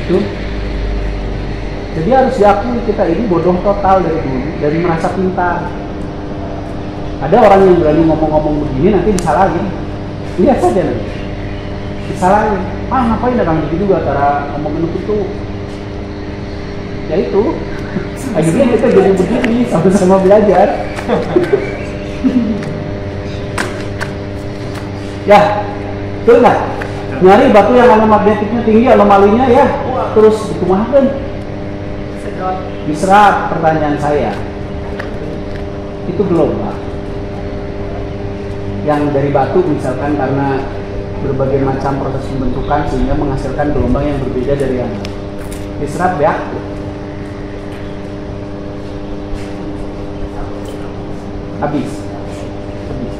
Speaker 3: itu. Jadi harus diakui kita ini bodoh total dari dulu, dari merasa pintar. Ada orang yang berani ngomong-ngomong begini nanti disalahin. Lihat saja nanti. Disalahin. Ngapain datang begitu juga cara ngomongin itu? Ya itu. Akhirnya kita jadi begini, sama-sama belajar. Ya, betul nggak? Nyari batu yang magnetiknya tinggi, anomalinya ya, terus dikumahakan. Diserap. Pertanyaan saya, itu gelombang yang dari batu misalkan karena berbagai macam proses pembentukan sehingga menghasilkan gelombang yang berbeda dari yang lain. Diserap ya? Habis,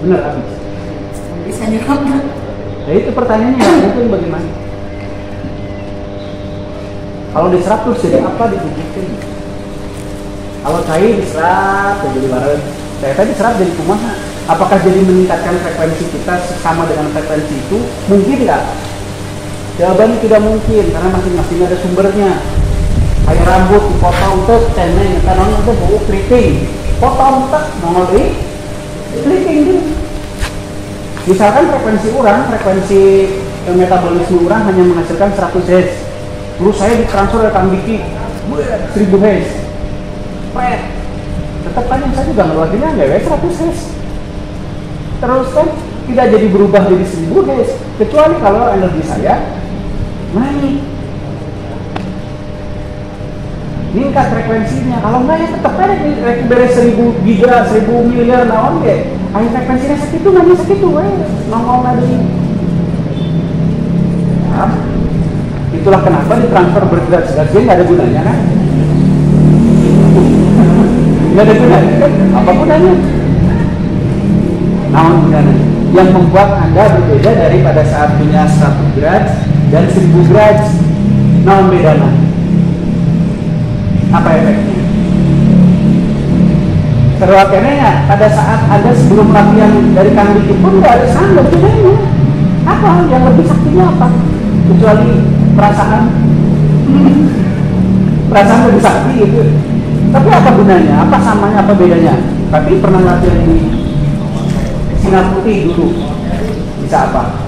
Speaker 3: bener habis.
Speaker 4: Bisa jawab.
Speaker 3: Nah itu pertanyaannya nggak mungkin bagaimana? Kalau diserap terus jadi apa dibubuhkan? Kalau cair diserap jadi barang, saya diserap jadi kumaha? Apakah jadi meningkatkan frekuensi kita sama dengan frekuensi itu? Mungkin nggak? Jawabannya tidak mungkin karena masing-masing ada sumbernya. Kayak rambut dipotong tuh, teneng, karena itu bau keriting, potong tak nongol keriting gitu. Misalkan frekuensi orang, frekuensi metabolisme orang hanya menghasilkan 100 Hz. Terus saya ditransfer ke Kang Diki 1000 Hz. Tetap kan yang saya juga ngeluarinnya nggak 100 Hz. Terus kan tidak jadi berubah jadi 1000 Hz. Kecuali kalau energi saya naik. Meningkat frekuensinya. Kalau enggak ya tetap aja beres 1000 giga, 1000 miliar naon deh. Ayo frekuensinya segitu, nggak segitu, nongol lagi. Nah, itulah kenapa ditransfer bergerak-gerak dia nggak ada gunanya kan? Nggak ada gunanya kan? Apa gunanya? Naon gunanya? Yang membuat Anda berbeda daripada saat punya 1 grad dan 1000 grad. Naon bedanya? Apa efeknya? Terwakilannya pada saat Anda sebelum latihan dari Kang Diki pun nggak ada sama bedanya. Apa yang lebih saktinya apa? Kecuali perasaan lebih sakti itu. Tapi apa gunanya? Apa samanya? Apa bedanya? Tapi pernah latihan di Sinar Putih dulu. Bisa apa?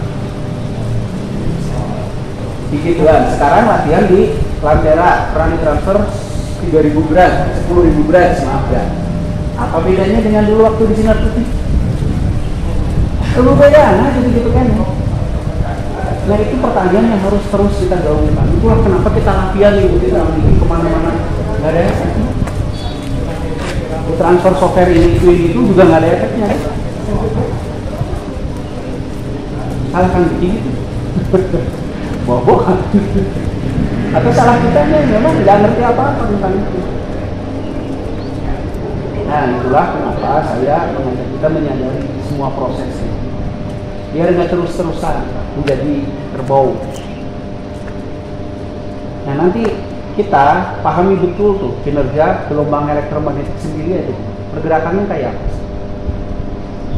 Speaker 3: Begituan. Sekarang latihan di Lantera, pernah ditransfer 3000 grad, 10.000 grad, maaf ya. Apa bedanya dengan dulu waktu di Sinar Putih? Perlu beda, nah gitu kan. Nah itu pertanyaan yang harus terus kita gaungkan. Itulah kenapa kita latihan nih, kita bikin kemana-mana. Nggak ada efeknya. Transfer software ini itu juga nggak ada efeknya. Salah kan gitu. Bohong. Atau salah kita nih, memang nggak ngerti apa-apa tentang itu. Nah itulah kenapa saya mengajak kita menyadari semua prosesnya. Biar nggak terus-terusan menjadi kerbau. Nah nanti kita pahami betul tuh kinerja gelombang elektromagnetik sendiri aja. Pergerakannya kayak apa?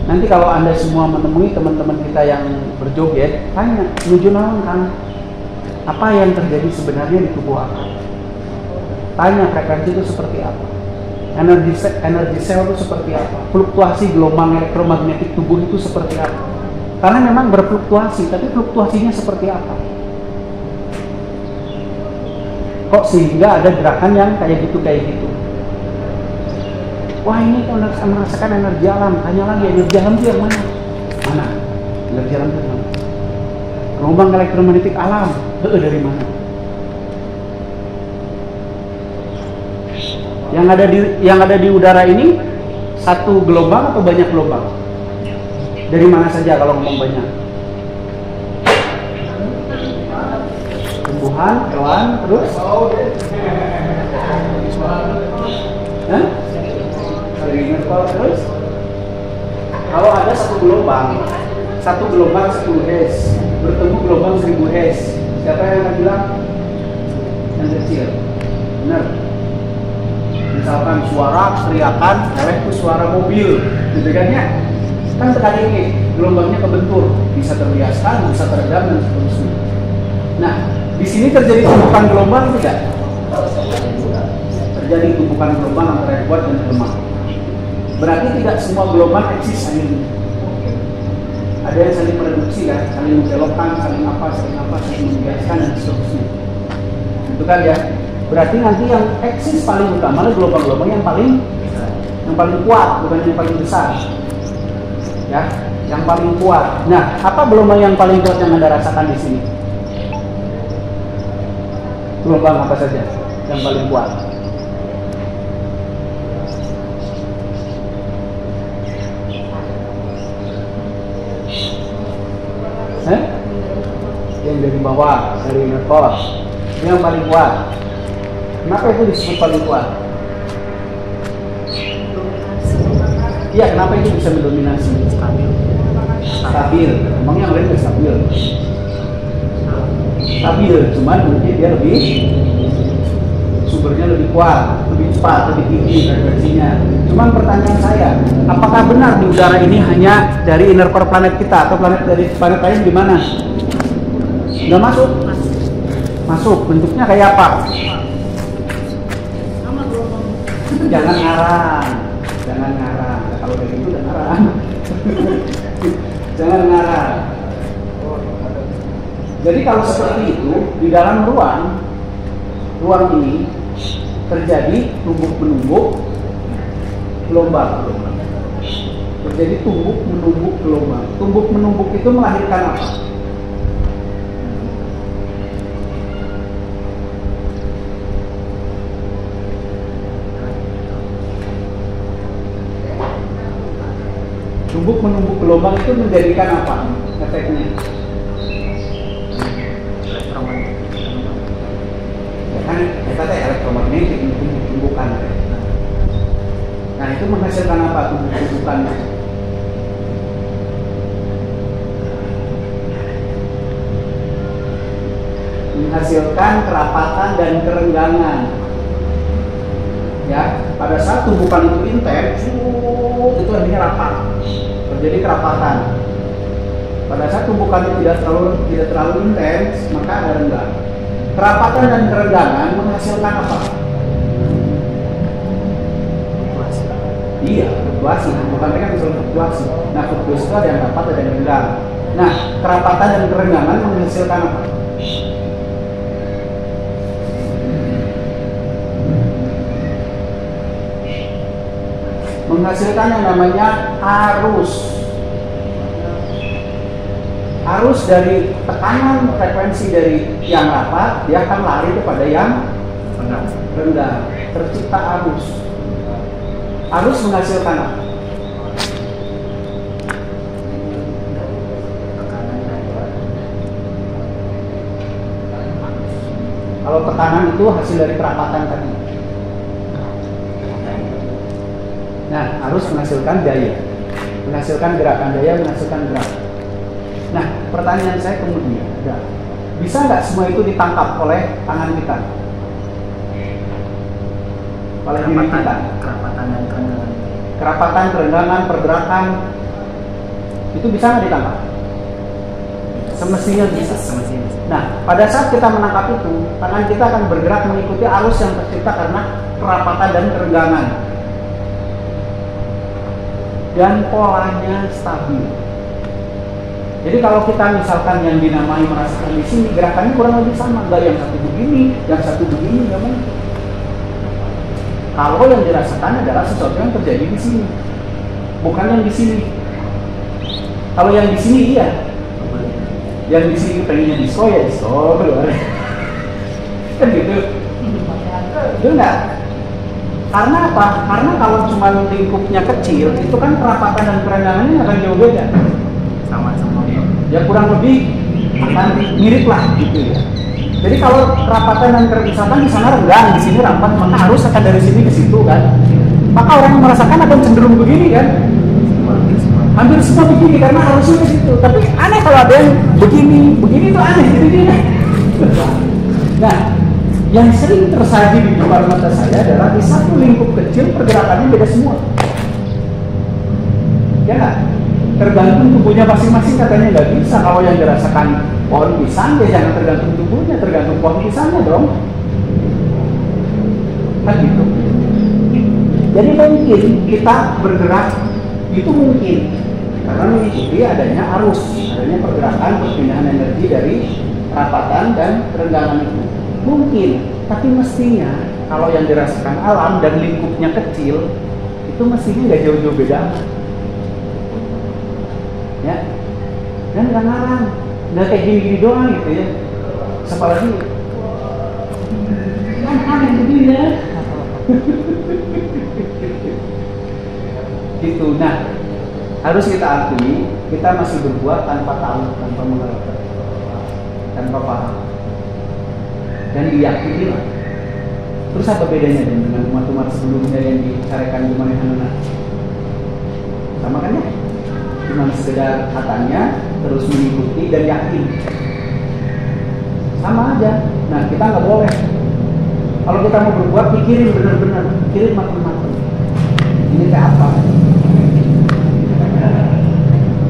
Speaker 3: Nanti kalau Anda semua menemui teman-teman kita yang berjoget, tanya, menuju naon kan? Apa yang terjadi sebenarnya di tubuh akal? Tanya frekuensi itu seperti apa? Energi sel itu seperti apa? Fluktuasi gelombang elektromagnetik tubuh itu seperti apa? Karena memang berfluktuasi, tapi fluktuasinya seperti apa? Kok sehingga ada gerakan yang kayak gitu? Wah ini kalau merasakan energi alam, tanya lagi energi alam itu yang mana? Mana? Energi alam itu mana? Gelombang elektromagnetik alam, dari mana? Yang ada di udara ini satu gelombang atau banyak gelombang? Dari mana saja kalau ngomong banyak? Tumbuhan, hewan, terus? Dari metal terus? Kalau ada satu gelombang 10 Hz bertemu gelombang 1000 Hz, siapa yang akan bilang? Yang kecil. Benar. Misalkan suara teriakan, itu suara mobil, gitu kan ya? Kan sekali ini gelombangnya kebentur, bisa terbiaskan, bisa teredam dan seterusnya. Nah,
Speaker 2: Di sini terjadi tumpukan gelombang tidak? Terjadi tumpukan gelombang antara yang kuat dan yang lemah. Berarti tidak semua gelombang eksis saling. Ada yang saling mereduksi kan, saling membelokkan, saling membiaskan dan seterusnya. Itu kan ya. Berarti nanti yang eksis paling utama adalah gelombang-gelombang yang paling kuat, bukan yang paling besar. Ya, yang paling kuat. Nah, apa gelombang yang paling kuat yang Anda rasakan di sini? Gelombang apa saja yang paling kuat? Yang dari bawah, dari inner core, yang paling kuat. Kenapa itu disebut paling kuat? Iya, kenapa itu bisa mendominasi? Stabil. Emang yang lain nggak stabil? Stabil, cuman mungkin dia lebih sumbernya lebih kuat, lebih cepat, lebih tinggi frekuensinya. Cuman pertanyaan saya, apakah benar di udara ini hanya dari inner core planet kita atau planet dari planet lain di mana? Nggak masuk? Masuk. Bentuknya kayak apa? Jangan ngarang. Jangan ngarang. Kalau kayak gitu udah ngarang. Jangan ngarang. Jadi kalau seperti itu di dalam ruang ini terjadi tumbuk menumbuk gelombang. Terjadi tumbuk menumbuk gelombang. Tumbuk menumbuk itu melahirkan apa? Tumbuk menumbuk gelombang itu menjadikan apa efeknya? Ya kan, kita teh elektromagnetik tumbuk-tumbukan. Nah itu menghasilkan apa tumbuk-tumbukannya? Menghasilkan kerapatan dan kerenggangan. Ya, pada saat tumbukan itu intens, itu artinya rapat. Terjadi kerapatan. Pada saat tumbukan itu tidak terlalu intens, maka ada renggang. Kerapatan dan kerenggangan menghasilkan apa? Iya, fluktuasi. Tumbukan kan bisa fluktuasi. Nah, fluktuasi itu ada yang rapat, ada yang renggang. Nah, kerapatan dan kerenggangan menghasilkan apa? Menghasilkan yang namanya arus. Arus dari tekanan frekuensi dari yang rapat, dia akan lari kepada yang rendah. Tercipta arus. Arus menghasilkan apa? Kalau tekanan itu hasil dari kerapatan tadi. Nah, arus menghasilkan daya, menghasilkan gerakan daya, menghasilkan gerak. Nah, pertanyaan saya kemudian adalah, bisa nggak semua itu ditangkap oleh tangan kita? Oleh diri kita?
Speaker 3: Kerapatan dan kerenggangan.
Speaker 2: Kerapatan, kerenggangan, pergerakan, itu bisa nggak ditangkap? Semestinya bisa. Nah, pada saat kita menangkap itu, tangan kita akan bergerak mengikuti arus yang tercipta karena kerapatan dan kerenggangan. Dan polanya stabil. Jadi kalau kita misalkan yang dinamai merasakan di sini, gerakannya kurang lebih sama, nggak yang satu begini, yang satu begini, nggak mungkin. Kalau yang dirasakan adalah sesuatu yang terjadi di sini, bukan yang di sini. Kalau yang di sini iya, yang di sini pengennya disco ya disco keluar, kan gitu. Itu enggak. Karena apa? Karena kalau cuma lingkupnya kecil, itu kan kerapatan dan kerenggangannya akan jauh beda.
Speaker 3: Sama-sama.
Speaker 2: Ya kurang lebih akan mirip lah gitu ya. Jadi kalau kerapatan dan kerenggangan di sana renggang, di sini rapat, maka harus akan dari sini ke situ kan. Maka orang yang merasakan akan cenderung begini kan. Hampir semua begini karena harusnya ke situ. Tapi aneh kalau ada yang begini itu aneh. Jadi dia. Nah, yang sering tersaji di depan mata saya adalah di satu lingkup kecil pergerakannya beda semua. Ya nggak? tergantung tubuhnya masing-masing, katanya nggak bisa. Kalau yang dirasakan pohon pisang, ya jangan tergantung tubuhnya, tergantung pohon pisangnya dong. Kan gitu. Jadi mungkin kita bergerak itu mungkin karena mengikuti adanya arus, adanya pergerakan perpindahan energi dari rapatan dan kerenggangan itu. Mungkin, tapi mestinya kalau yang dirasakan alam dan lingkupnya kecil, itu mestinya nggak jauh-jauh beda. Ya, dan nggak ngarang, nggak kayak gini-gini doang gitu ya. Apalagi kan yang begini ya. Gitu. Nah, harus kita akui kita masih berbuat tanpa tahu, tanpa mengerti, tanpa paham, dan diyakini lah. Terus apa bedanya dengan umat-umat sebelumnya yang dicarikan di mana-mana? Sama kan ya? Cuma sekedar katanya, terus mengikuti dan yakin. Sama aja. Nah, kita nggak boleh. Kalau kita mau berbuat, pikirin benar-benar, pikirin matang-matang. Ini kayak apa?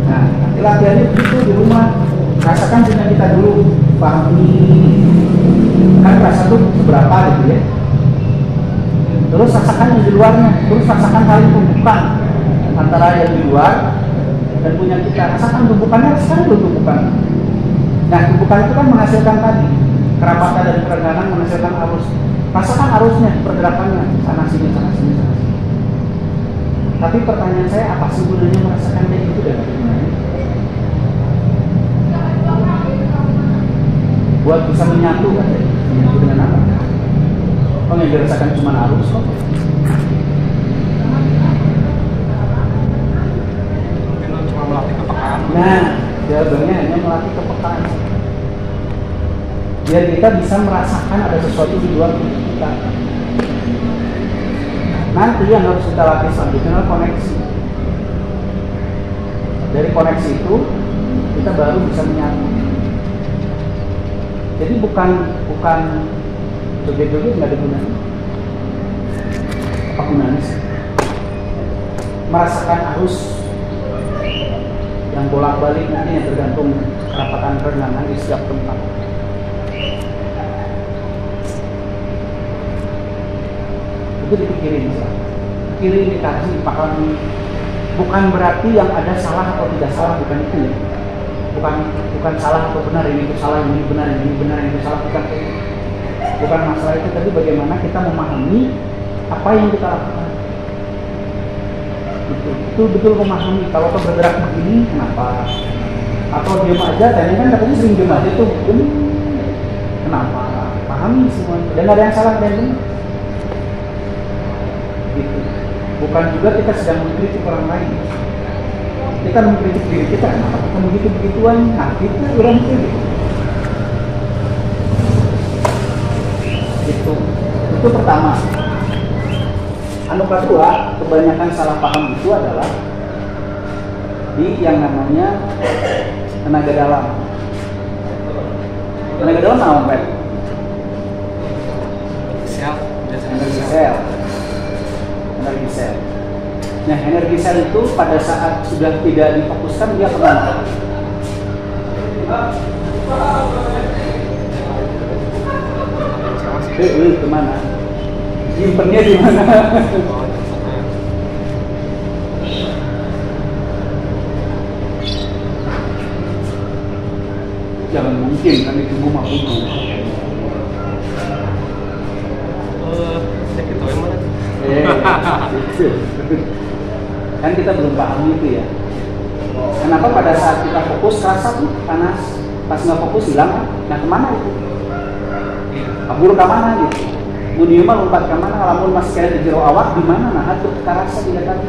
Speaker 2: Nah, nanti latihannya begitu di rumah. Rasakan punya kita dulu, pahami. Kan rasa tuh seberapa gitu ya. Terus rasakan yang di luarnya, terus rasakan saling tumbukan antara yang di luar dan punya kita. Rasakan tumbukannya, rasakan dulu tumbukan. Nah, tumbukan itu kan menghasilkan tadi kerapatan dan kerenggangan, menghasilkan arus. Rasakan arusnya, pergerakannya, sana sini, sana sini, sana sini. Tapi pertanyaan saya, apa sih gunanya merasakan kayak gitu dan bagaimana? Buat bisa menyatu kan? Menyatu dengan apa? Oh, yang dirasakan cuma arus kok.
Speaker 1: Cuma melatih kepekaan.
Speaker 2: Nah, jawabannya hanya melatih kepekaan. Biar kita bisa merasakan ada sesuatu di luar kita. Nanti yang harus kita latih selanjutnya adalah koneksi. Dari koneksi itu kita baru bisa menyatu. Jadi bukan joget-joget nggak ada gunanya. Apa gunanya sih? Merasakan arus yang bolak-balik nanti yang tergantung kerapatan kerenggangan di setiap tempat. Itu dipikirin, pikirin, dikaji, pahami. Bukan berarti yang ada salah atau tidak salah, bukan itu ya. Bukan salah atau benar, ini itu salah, ini benar, ini benar, ini itu salah, bukan itu. Bukan masalah itu, tapi bagaimana kita memahami apa yang kita lakukan. Betul-betul memahami kalau kau bergerak begini, kenapa? Atau diam aja, tadi kan katanya sering diam aja tuh, kenapa? Pahami semuanya, dan nggak ada yang salah, dan benar. Gitu. Bukan juga kita sedang mengkritik orang lain. Kita mengkritik diri kita, kenapa kita begitu-begituan? Nah, kita orang kritik. Itu pertama. Anu kedua, kebanyakan salah paham itu adalah di yang namanya tenaga dalam. Tenaga dalam apa, Pak? Energi sel. Energi sel. Nah, energi sel itu pada saat sudah tidak difokuskan dia kemana? Kemana? Nyimpennya di mana? Jangan mungkin kan itu rumah bunuh.
Speaker 1: Kita yang mana?
Speaker 2: Kan kita belum paham itu ya. Kenapa pada saat kita fokus kerasa tuh panas, pas nggak fokus hilang kan? Nah kemana itu? Kabur ke mana gitu? Mudium lompat ke mana? Lamun masih kena di jero awak di mana? Nah itu kita rasa tidak tahu.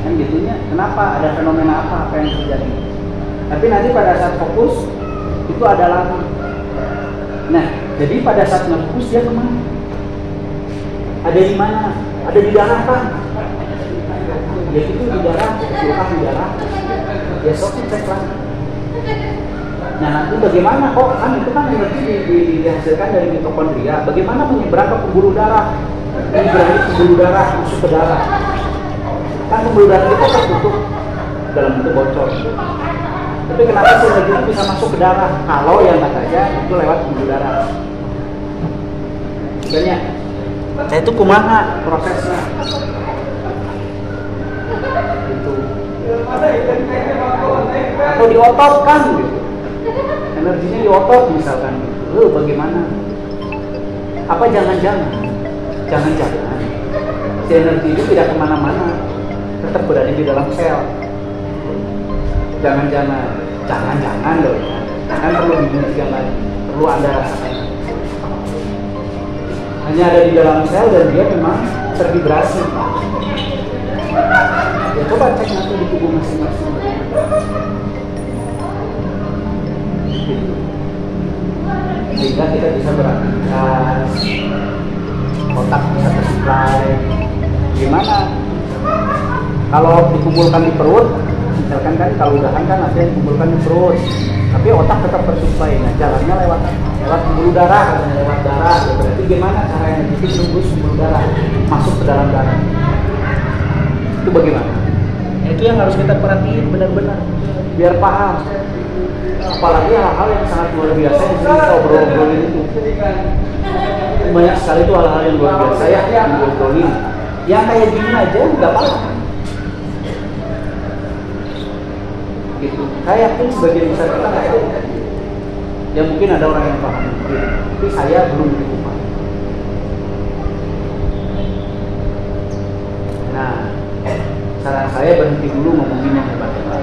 Speaker 2: Kan gitunya. Kenapa? Ada fenomena apa yang terjadi? Tapi nanti pada saat fokus itu ada lagi. Nah, jadi pada saat ngefokus dia kemana? Ada di mana? Ada di darah kan? Ya itu di darah, sulap di darah. Besok cek lagi. Nah nanti bagaimana? Oh kan itu kan energi dihasilkan dari mitokondria. Bagaimana menyeberang ke pembuluh darah? Menyeberang ke pembuluh darah, masuk ke darah. Kan pembuluh darah kita tertutup dalam bentuk bocor. Tapi kenapa sih energi itu bisa masuk ke darah? Kalau yang katanya itu lewat pembuluh darah. Sebenarnya saya itu kumaha prosesnya. Gitu. Atau di otot kan gitu. Energinya di otot misalkan gitu. Bagaimana? Apa jangan-jangan si energi itu tidak kemana-mana, tetap berada di dalam sel. Jangan-jangan loh ya. Kan perlu dibuktikan lagi, perlu Anda rasakan. Hanya ada di dalam sel dan dia memang tervibrasi. Ya coba cek nanti di tubuh masing-masing. Sehingga kita bisa beraktivitas, otak bisa tersuplai. Gimana? Kalau dikumpulkan di perut, misalkan kan kalau udahan kan nanti dikumpulkan di perut, tapi otak tetap tersuplai. Nah jalannya lewat pembuluh darah, lewat darah. Berarti gimana caranya itu tembus pembuluh darah masuk ke dalam darah? Itu bagaimana? Nah, itu yang harus kita perhatiin benar-benar biar paham. Apalagi hal-hal yang sangat luar biasa yang sering kita obrol-obrolin itu. Banyak sekali itu hal-hal yang luar biasa yang diobrolin. Yang kayak gini aja nggak apa-apa. Gitu. Saya yakin sebagian besar kita nggak tahu. Ya mungkin ada orang yang paham, gitu. Tapi saya belum begitu paham. Nah, saran saya berhenti dulu ngomongin yang hebat-hebat.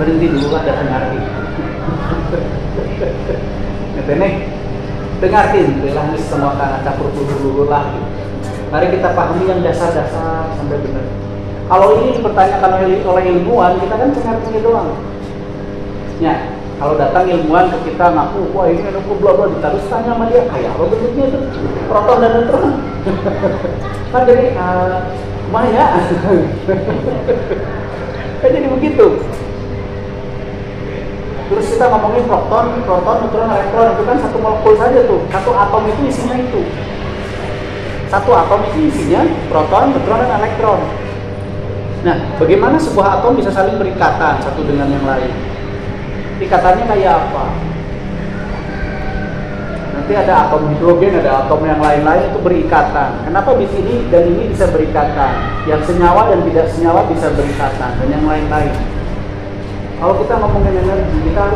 Speaker 2: Berhenti dulu lah dan dengarkan. Dengarkan, bilang semua karena campur dulu lah. Mari kita pahami yang dasar-dasar sampai benar. Kalau ini dipertanyakan oleh ilmuwan, kita kan dengarkan doang. Ya, kalau datang ilmuwan ke kita ngaku, wah ini aku bla bla, terus tanya sama dia, kayak apa bentuknya itu? Proton dan neutron. Kan jadi Maya. Kan jadi begitu. Terus kita ngomongin proton, neutron, elektron, itu kan satu molekul saja tuh. Satu atom itu isinya itu. Satu atom itu isinya proton, neutron, dan elektron. Nah, bagaimana sebuah atom bisa saling berikatan satu dengan yang lain? Ikatannya kayak apa? Nanti ada atom hidrogen, ada atom yang lain-lain itu berikatan. Kenapa di sini dan ini bisa berikatan? Yang senyawa dan tidak senyawa bisa berikatan, dan yang lain-lain. Kalau kita ngomongin energi, kita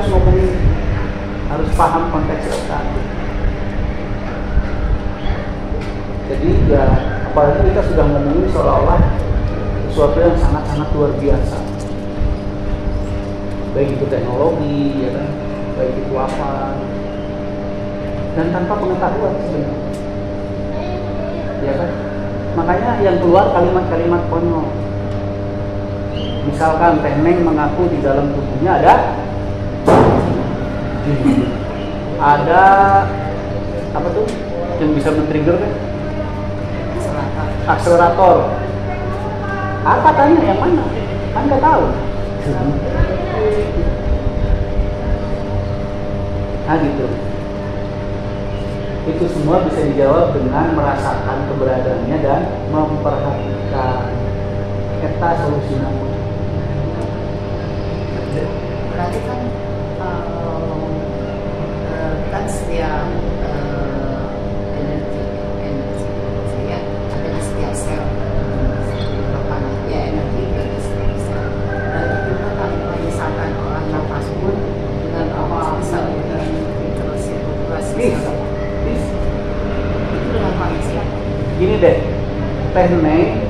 Speaker 2: harus paham konteks kita. Jadi ya, apalagi kita sudah ngomongin seolah-olah sesuatu yang sangat-sangat luar biasa. Baik itu teknologi, ya kan, baik itu apa, dan tanpa pengetahuan sebenarnya, ya kan. Makanya yang keluar kalimat-kalimat konyol. Misalkan Teh Neng mengaku di dalam tubuhnya ada apa tuh yang bisa men-trigger kan? Akselerator. Apa tanya yang mana? Kan nggak tahu. Nah gitu. Itu semua bisa dijawab dengan merasakan keberadaannya dan memperhatikan. Kita solusinya.
Speaker 4: Berarti kan kan setiap energi ya ada di setiap sel. Apa ya energi ada di setiap sel. Berarti kita kalau misalkan orang nafas pun dengan awal bisa terus sirkulasi. Itu dengan manusia.
Speaker 2: Gini deh, Teh Neng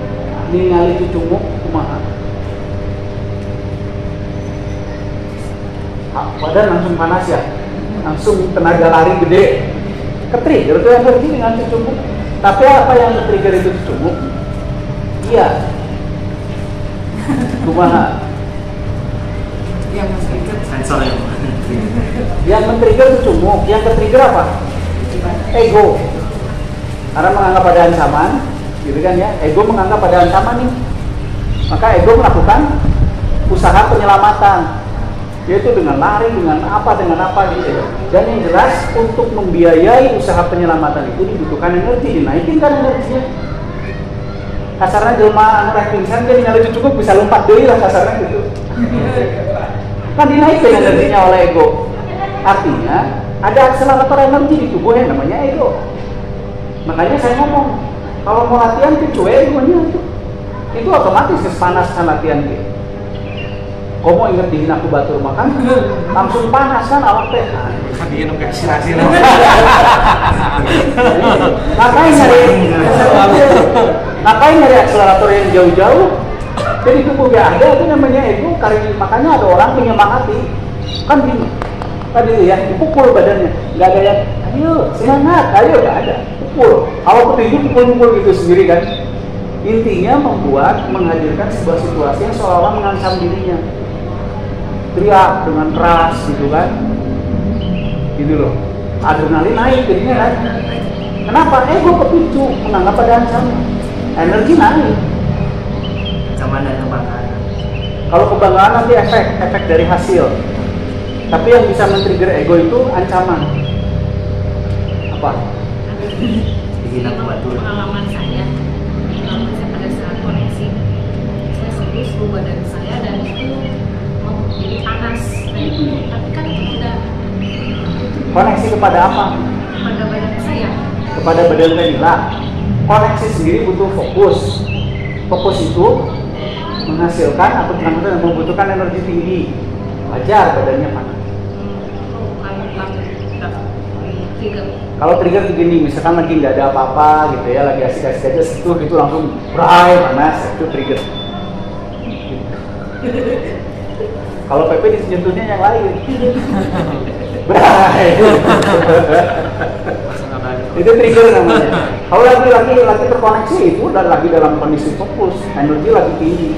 Speaker 2: ningali cucumuk kumaha. Badan langsung panas ya, langsung tenaga lari gede, ketrigger itu energi dengan cucumuk. Tapi apa yang men-trigger itu cucumuk? Iya, kumaha?
Speaker 4: Yang men-trigger
Speaker 5: sensor
Speaker 2: Yang men-trigger cucumuk, yang ke-trigger apa? Ego. Karena menganggap ada ancaman, gitu kan ya? Ego menganggap ada ancaman nih, maka ego melakukan usaha penyelamatan. Yaitu dengan lari, dengan apa gitu. Dan yang jelas untuk membiayai usaha penyelamatan itu dibutuhkan energi, dinaikin kan energinya. kasarnya jelma anu rek pingsan dia nyala cukup bisa lompat deui lah kasarnya gitu. Kan dinaikkan energinya oleh ego. Artinya ada akselerator energi di tubuh yang namanya ego. Makanya saya ngomong, kalau mau latihan itu cuek egonya tuh. Itu otomatis panas kan latihan gitu. Kau mau inget dihina aku batur makan, langsung panas kan awak teh.
Speaker 1: Dia nu kasih
Speaker 2: Ngapain nyari akselerator yang jauh-jauh? Jadi tubuh gak ada itu namanya ego. Makanya ada orang menyemangati kan gini. Tadi ya dipukul badannya, nggak ada yang ayo semangat, ayo nggak ada. Pukul. Kalau petinju pukul-pukul gitu sendiri kan. Intinya menghadirkan sebuah situasi yang seolah-olah mengancam dirinya. Teriak dengan keras gitu kan. Gitu loh. Adrenalin naik jadinya kan. Kenapa? Ego kepicu menganggap ada ancaman. Energi naik.
Speaker 3: Ancaman dan kebanggaan.
Speaker 2: Kalau kebanggaan nanti efek dari hasil. Tapi yang bisa men-trigger ego itu ancaman. Apa?
Speaker 3: Bikin aku batur.
Speaker 4: Pengalaman saya pada saat koneksi, saya serius badan saya dan itu mau jadi panas. Tapi kan itu tidak
Speaker 2: Koneksi kepada apa?
Speaker 4: pada badan saya.
Speaker 2: Kepada badan Venila. Koneksi sendiri butuh fokus. Fokus itu menghasilkan atau membutuhkan energi tinggi. Wajar badannya panas. Kalau trigger begini, misalkan lagi nggak ada apa-apa gitu ya, lagi asik-asik aja sentuh gitu langsung berai panas, itu trigger. Kalau PP disentuhnya yang lain, berai. Itu trigger namanya. Kalau lagi terkoneksi itu udah lagi dalam kondisi fokus, energi lagi tinggi.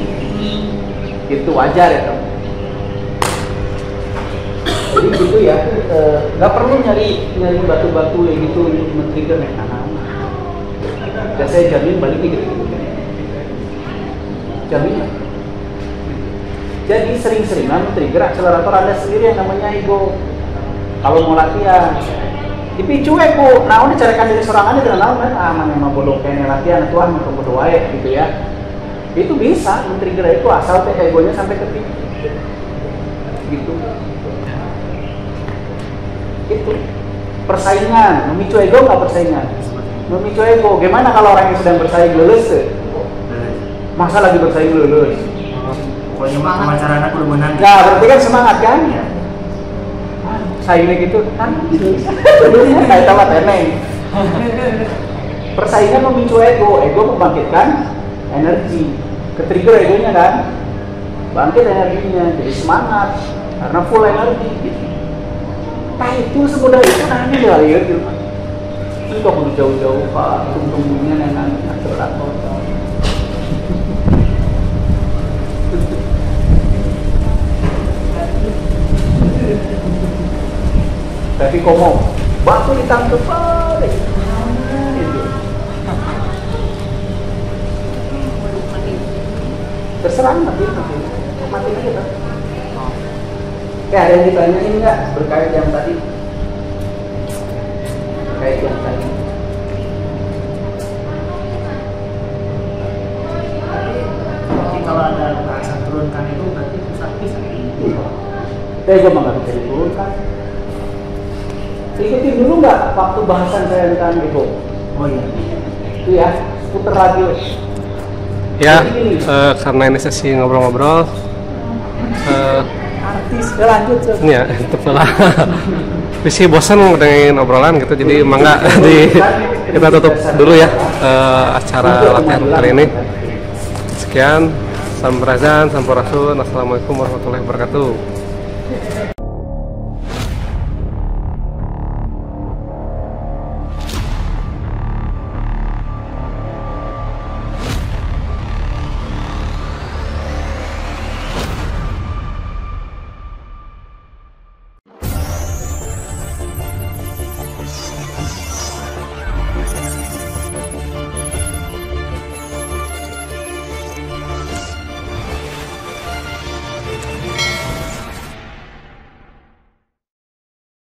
Speaker 2: Itu wajar ya kan? Jadi gitu ya, nggak perlu nyari batu-batu yang gitu untuk men-trigger yang tanam. Dan saya jamin balik gitu. Jamin. Jadi sering-seringan men-trigger akselerator Anda sendiri yang namanya ego. Kalau mau latihan, dipicu ego. Nah, ini carikan diri sorangannya dengan naon kan? Aman yang bodoh kayaknya latihan Tuhan untuk bodoh wae gitu ya. Itu bisa men-trigger itu asal teh egonya sampai ke titik. Gitu. Itu persaingan, memicu ego nggak persaingan? Memicu ego. Gimana kalau orang yang sedang bersaing lulus? Masa lagi bersaing lulus?
Speaker 3: Pokoknya mah pemacaran aku udah menang.
Speaker 2: Nah, berarti kan semangat kan? Saingnya gitu kan? Kayak tamat eneng. Persaingan memicu ego membangkitkan energi. Ketrigger egonya kan? Bangkit energinya, jadi semangat karena full energi. Gitu. Nah itu semudah itu nanti ya gitu. Itu gak perlu jauh-jauh Pak, tunggu-tunggunya yang akselerator. Tapi komo, batu ditangkep Pak. Gitu. Terserah mati aja kan. Oke, ada yang ditanyain nggak berkait yang tadi? Berkait yang tadi.
Speaker 3: Jadi kalau ada rasa turunkan itu berarti pusat bisa ini.
Speaker 2: Gue mah nggak bisa diturunkan. Ikutin dulu nggak waktu bahasan saya tentang ego?
Speaker 3: Oh iya.
Speaker 2: Itu ya, puter lagi.
Speaker 1: Ya, karena ini sesi ngobrol-ngobrol.
Speaker 2: Artis, lanjut
Speaker 1: Ini ya, setelah visi bosan dengan obrolan gitu, jadi mangga kita tutup dulu ya acara latihan kali ini. Sekian, sampurasun, sampurasun, assalamualaikum warahmatullahi wabarakatuh.